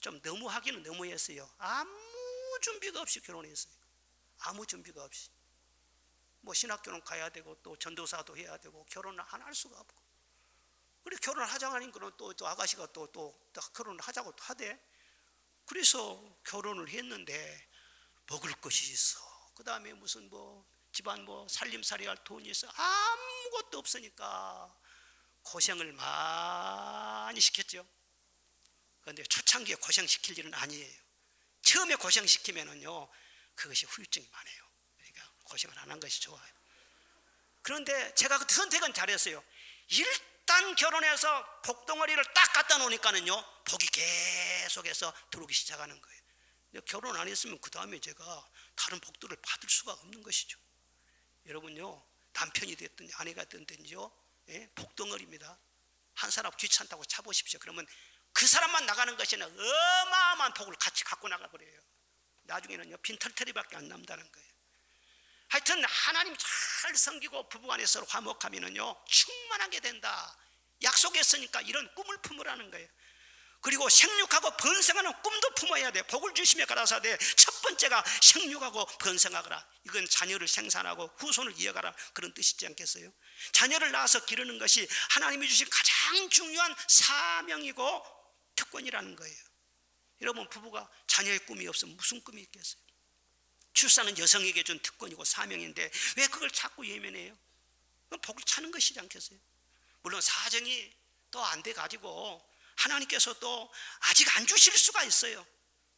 좀 너무 하기는 너무했어요. 아무 준비가 없이 결혼했어요. 아무 준비가 없이. 뭐 신학교는 가야 되고 또 전도사도 해야 되고 결혼을 안 할 수가 없고. 그리고 결혼을 하자고 하니까 또 아가씨가 또 결혼을 하자고 또 하대. 그래서 결혼을 했는데 먹을 것이 있어. 그 다음에 무슨 뭐 집안 뭐 살림살이 할 돈이 있어. 아무것도 없으니까 고생을 많이 시켰죠. 그런데 초창기에 고생시킬 일은 아니에요. 처음에 고생시키면은요, 그것이 후유증이 많아요. 그러니까 고생을 안 한 것이 좋아요. 그런데 제가 그 선택은 잘했어요. 일단 결혼해서 복덩어리를 딱 갖다 놓으니까는요, 복이 계속해서 들어오기 시작하는 거예요. 근데 결혼 안 했으면 그 다음에 제가 다른 복들을 받을 수가 없는 것이죠. 여러분요, 남편이 됐든지 아내가 됐든지요, 복덩어리입니다. 한 사람 귀찮다고 차보십시오. 그러면 그 사람만 나가는 것이 아니라 어마어마한 복을 같이 갖고 나가버려요. 나중에는요, 빈털터리밖에 안 남다는 거예요. 하여튼 하나님 잘 섬기고 부부간에 서로 화목하면은요, 충만하게 된다. 약속했으니까 이런 꿈을 품으라는 거예요. 그리고 생육하고 번성하는 꿈도 품어야 돼. 복을 주시며 가라사대 첫 번째가 생육하고 번성하거라. 이건 자녀를 생산하고 후손을 이어가라, 그런 뜻이지 않겠어요? 자녀를 낳아서 기르는 것이 하나님이 주신 가장 중요한 사명이고 특권이라는 거예요. 여러분, 부부가 자녀의 꿈이 없으면 무슨 꿈이 있겠어요? 출산은 여성에게 준 특권이고 사명인데 왜 그걸 자꾸 예면해요? 그건 복을 차는 것이지 않겠어요? 물론 사정이 또 안 돼 가지고 하나님께서 또 아직 안 주실 수가 있어요.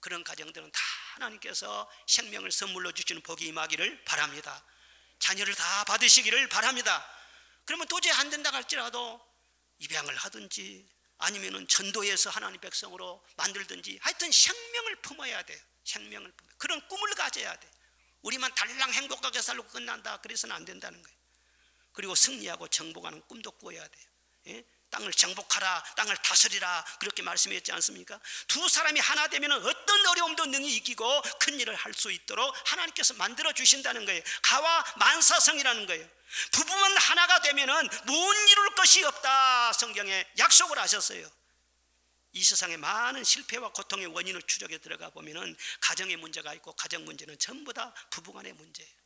그런 가정들은 다 하나님께서 생명을 선물로 주시는 복이 임하기를 바랍니다. 자녀를 다 받으시기를 바랍니다. 그러면 도저히 안 된다 할지라도 입양을 하든지 아니면은 전도해서 하나님 백성으로 만들든지, 하여튼 생명을 품어야 돼요. 생명을 품어. 그런 꿈을 가져야 돼. 우리만 달랑 행복하게 살고 끝난다 그래서는 안 된다는 거예요. 그리고 승리하고 정복하는 꿈도 꾸어야 돼요. 예? 땅을 정복하라, 땅을 다스리라, 그렇게 말씀했지 않습니까? 두 사람이 하나 되면 어떤 어려움도 능히 이기고 큰 일을 할 수 있도록 하나님께서 만들어 주신다는 거예요. 가와 만사성이라는 거예요. 부부만 하나가 되면은 못 이룰 것이 없다, 성경에 약속을 하셨어요. 이 세상에 많은 실패와 고통의 원인을 추적해 들어가 보면은 가정의 문제가 있고, 가정 문제는 전부 다 부부간의 문제예요.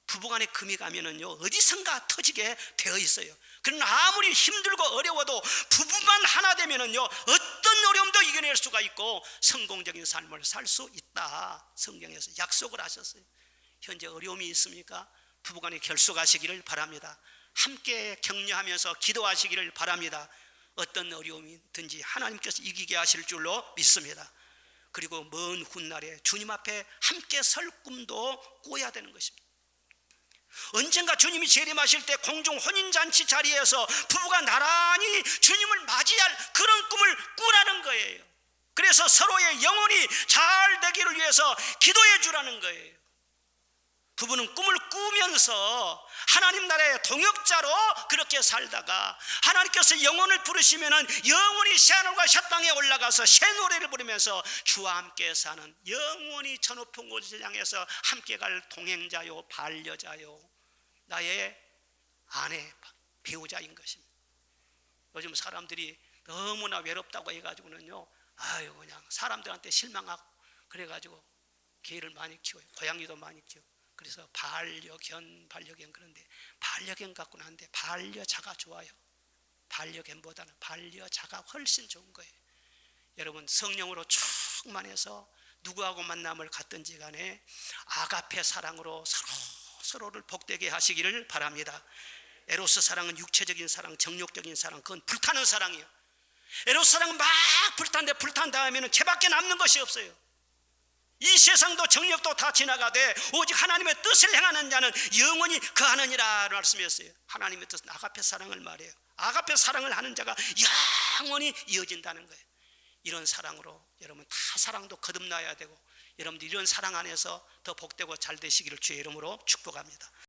부부간에 금이 가면은요, 어디선가 터지게 되어 있어요. 그러나 아무리 힘들고 어려워도 부부만 하나 되면은요, 어떤 어려움도 이겨낼 수가 있고 성공적인 삶을 살 수 있다, 성경에서 약속을 하셨어요. 현재 어려움이 있습니까? 부부간에 결속하시기를 바랍니다. 함께 격려하면서 기도하시기를 바랍니다. 어떤 어려움이든지 하나님께서 이기게 하실 줄로 믿습니다. 그리고 먼 훗날에 주님 앞에 함께 설 꿈도 꿔야 되는 것입니다. 언젠가 주님이 재림하실 때 공중 혼인잔치 자리에서 부부가 나란히 주님을 맞이할 그런 꿈을 꾸라는 거예요. 그래서 서로의 영혼이 잘 되기를 위해서 기도해 주라는 거예요. 부부는 꿈을 꾸면서 하나님 나라의 동역자로 그렇게 살다가 하나님께서 영혼을 부르시면은 영원히 새하늘과 새 땅에 올라가서 새 노래를 부르면서 주와 함께 사는, 영원히 저 높은 곳을 향해서 함께 갈 동행자요, 반려자요, 나의 아내, 배우자인 것입니다. 요즘 사람들이 너무나 외롭다고 해가지고는요, 아유 그냥 사람들한테 실망하고 그래가지고 개를 많이 키워요. 고양이도 많이 키워. 그래서 반려견 그런데 반려견 갖고는 안 돼. 반려자가 좋아요. 반려견보다는 반려자가 훨씬 좋은 거예요. 여러분 성령으로 충만해서 누구하고 만남을 갖든지 간에 아가페 사랑으로 서로를 복되게 하시기를 바랍니다. 에로스 사랑은 육체적인 사랑, 정욕적인 사랑, 그건 불타는 사랑이에요. 에로스 사랑은 막 불탄데 불탄 다음에는 죄밖에 남는 것이 없어요. 이 세상도 정욕도 다 지나가되 오직 하나님의 뜻을 행하는 자는 영원히 거하느니라 말씀이었어요. 하나님의 뜻은 아가페 사랑을 말해요. 아가페 사랑을 하는 자가 영원히 이어진다는 거예요. 이런 사랑으로 여러분 다 사랑도 거듭나야 되고, 여러분들 이런 사랑 안에서 더 복되고 잘 되시기를 주의 이름으로 축복합니다.